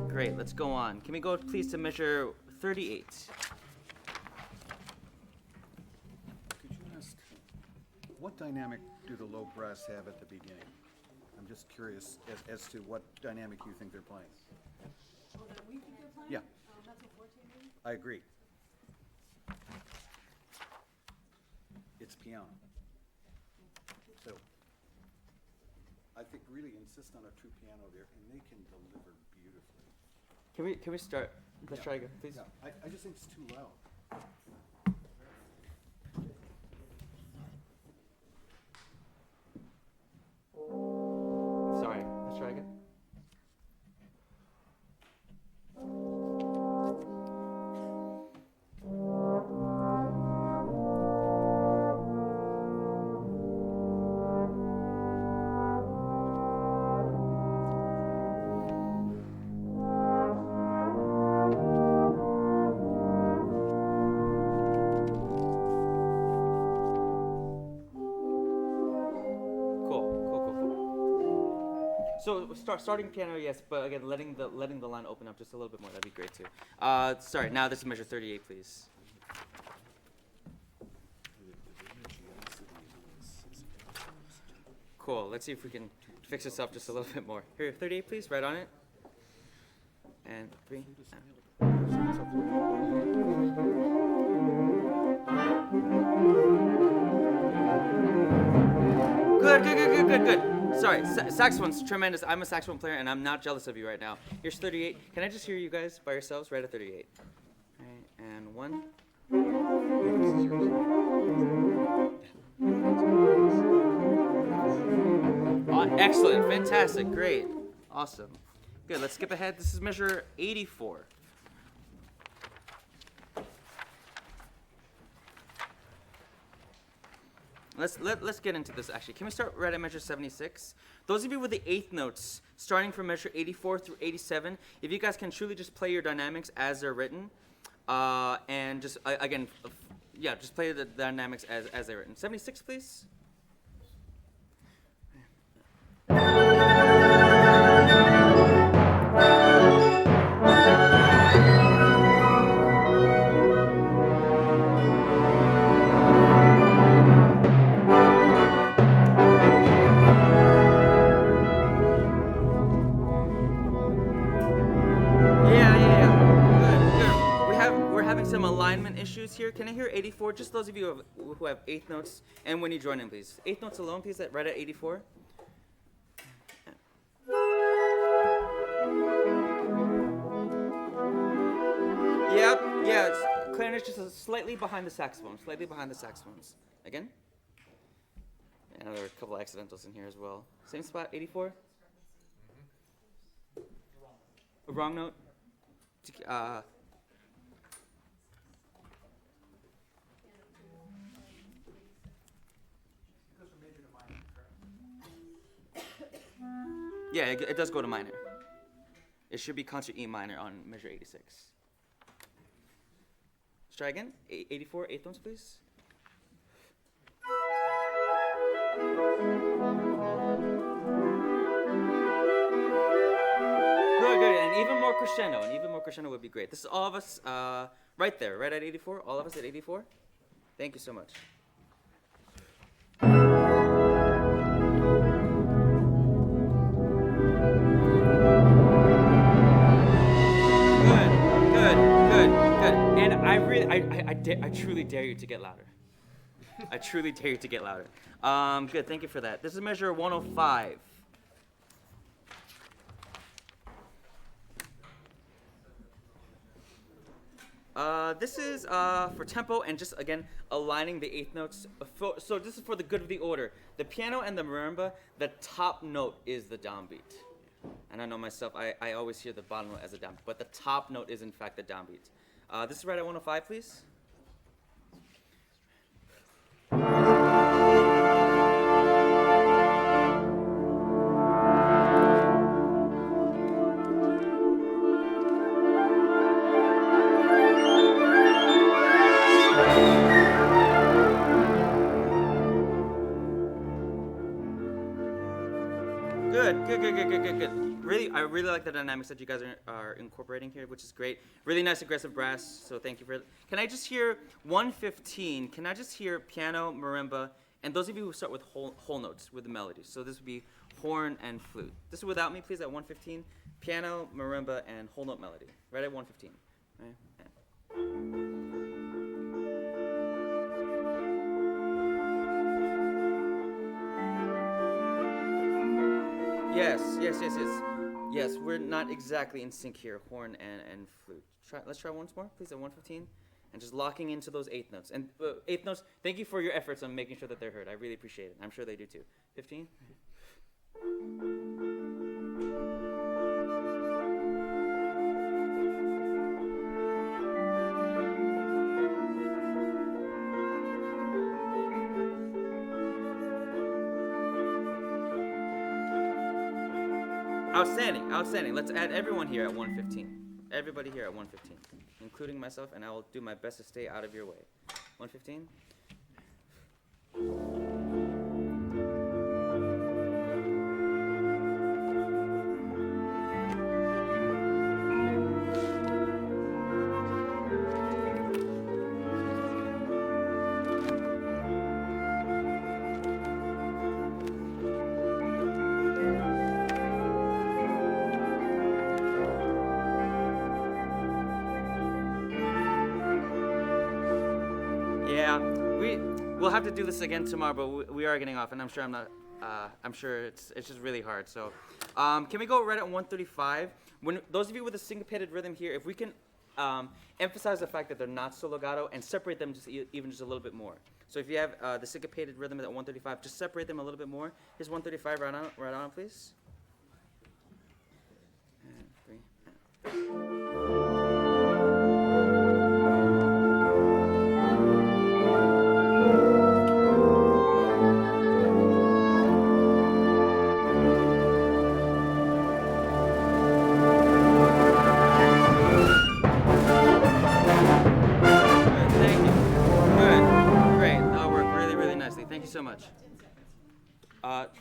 Great, let's go on. Can we go please to measure 38? Could you ask, what dynamic do the low brass have at the beginning? I'm just curious as to what dynamic you think they're playing. Oh, that we think they're playing? Yeah. Mezzo forte maybe? I agree. It's piano. So I think really insist on a true piano there, and they can deliver beautifully. Can we start? Let's try again, please. Yeah, I just think it's too loud. Sorry, let's try again. So starting piano, yes, but again, letting the line open up just a little bit more, that'd be great too. Sorry, now this is measure 38, please. Cool. Let's see if we can fix this up just a little bit more. Here, 38, please. Right on it. And 3. Good. Sorry, saxophone's tremendous. I'm a saxophone player, and I'm not jealous of you right now. Here's 38. Can I just hear you guys by yourselves right at 38? All right, and 1. Excellent, fantastic, great, awesome. Good, let's skip ahead. This is measure 84. Let's get into this actually. Can we start right at measure 76? Those of you with the eighth notes, starting from measure 84 through 87, if you guys can truly just play your dynamics as they're written, and just again, just play the dynamics as they're written. 76, please. Some alignment issues here. Can I hear 84? Just those of you who have eighth notes, and when you join in, please. Eighth notes alone, please, right at 84. Yeah, clarinet's just slightly behind the saxophone, Again? And there are a couple of accidentals in here as well. Same spot, 84? Wrong note? Yeah, it does go to minor. It should be concert E minor on measure 86. Let's try again. 84, eighth notes, please. Good, and even more crescendo would be great. This is all of us right there, right at 84, all of us at 84. Thank you so much. I truly dare you to get louder. Good, thank you for that. This is measure 105. This is for tempo and just, again, aligning the eighth notes. So this is for the good of the order. The piano and the marimba, the top note is the downbeat. And I know myself, I always hear the bottom note as a downbeat, but the top note is, in fact, the downbeat. This is right at 105, please. Good. I really like the dynamics that you guys are incorporating here, which is great. Really nice aggressive brass, so thank you for it. Can I just hear 115? Can I just hear piano, marimba, and those of you who start with whole notes with the melodies? So this would be horn and flute. This is without me, please, at 115. Piano, marimba, and whole note melody. Right at 115. Right? Yes, we're not exactly in sync here, horn and flute. Let's try once more, please, at 115. And just locking into those eighth notes. And eighth notes, thank you for your efforts on making sure that they're heard. I really appreciate it. I'm sure they do too. 15. Outstanding. Let's add everyone here at 115. Everybody here at 115, including myself, and I will do my best to stay out of your way. 115. we'll have to do this again tomorrow, but we are getting off, and I'm sure I'm not. I'm sure it's just really hard. So, can we go right at 135? When those of you with a syncopated rhythm here, if we can emphasize the fact that they're not so legato and separate them just even just a little bit more. So if you have the syncopated rhythm at 135, just separate them a little bit more. Here's 135 right on, please. And 3. So much.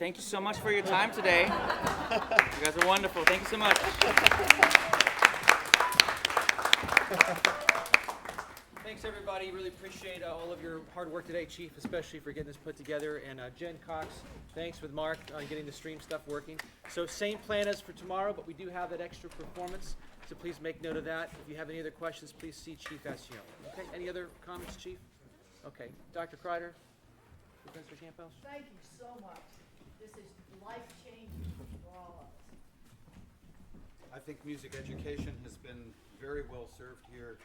Thank you so much for your time today. You guys are wonderful. Thank you so much. Thanks, everybody. Really appreciate all of your hard work today, Chief, especially for getting this put together. And Jen Cox, thanks with Mark on getting the stream stuff working. So same plan as for tomorrow, but we do have that extra performance. So please make note of that. If you have any other questions, please see Chief Ascione. Okay. Any other comments, Chief? Okay. Dr. Kreider? Professor Campos? Thank you so much. This is life-changing for all of us. I think music education has been very well served here.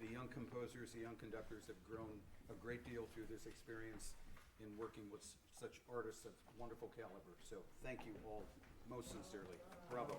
The young composers, the young conductors have grown a great deal through this experience in working with such artists of wonderful caliber. So thank you all most sincerely. Bravo.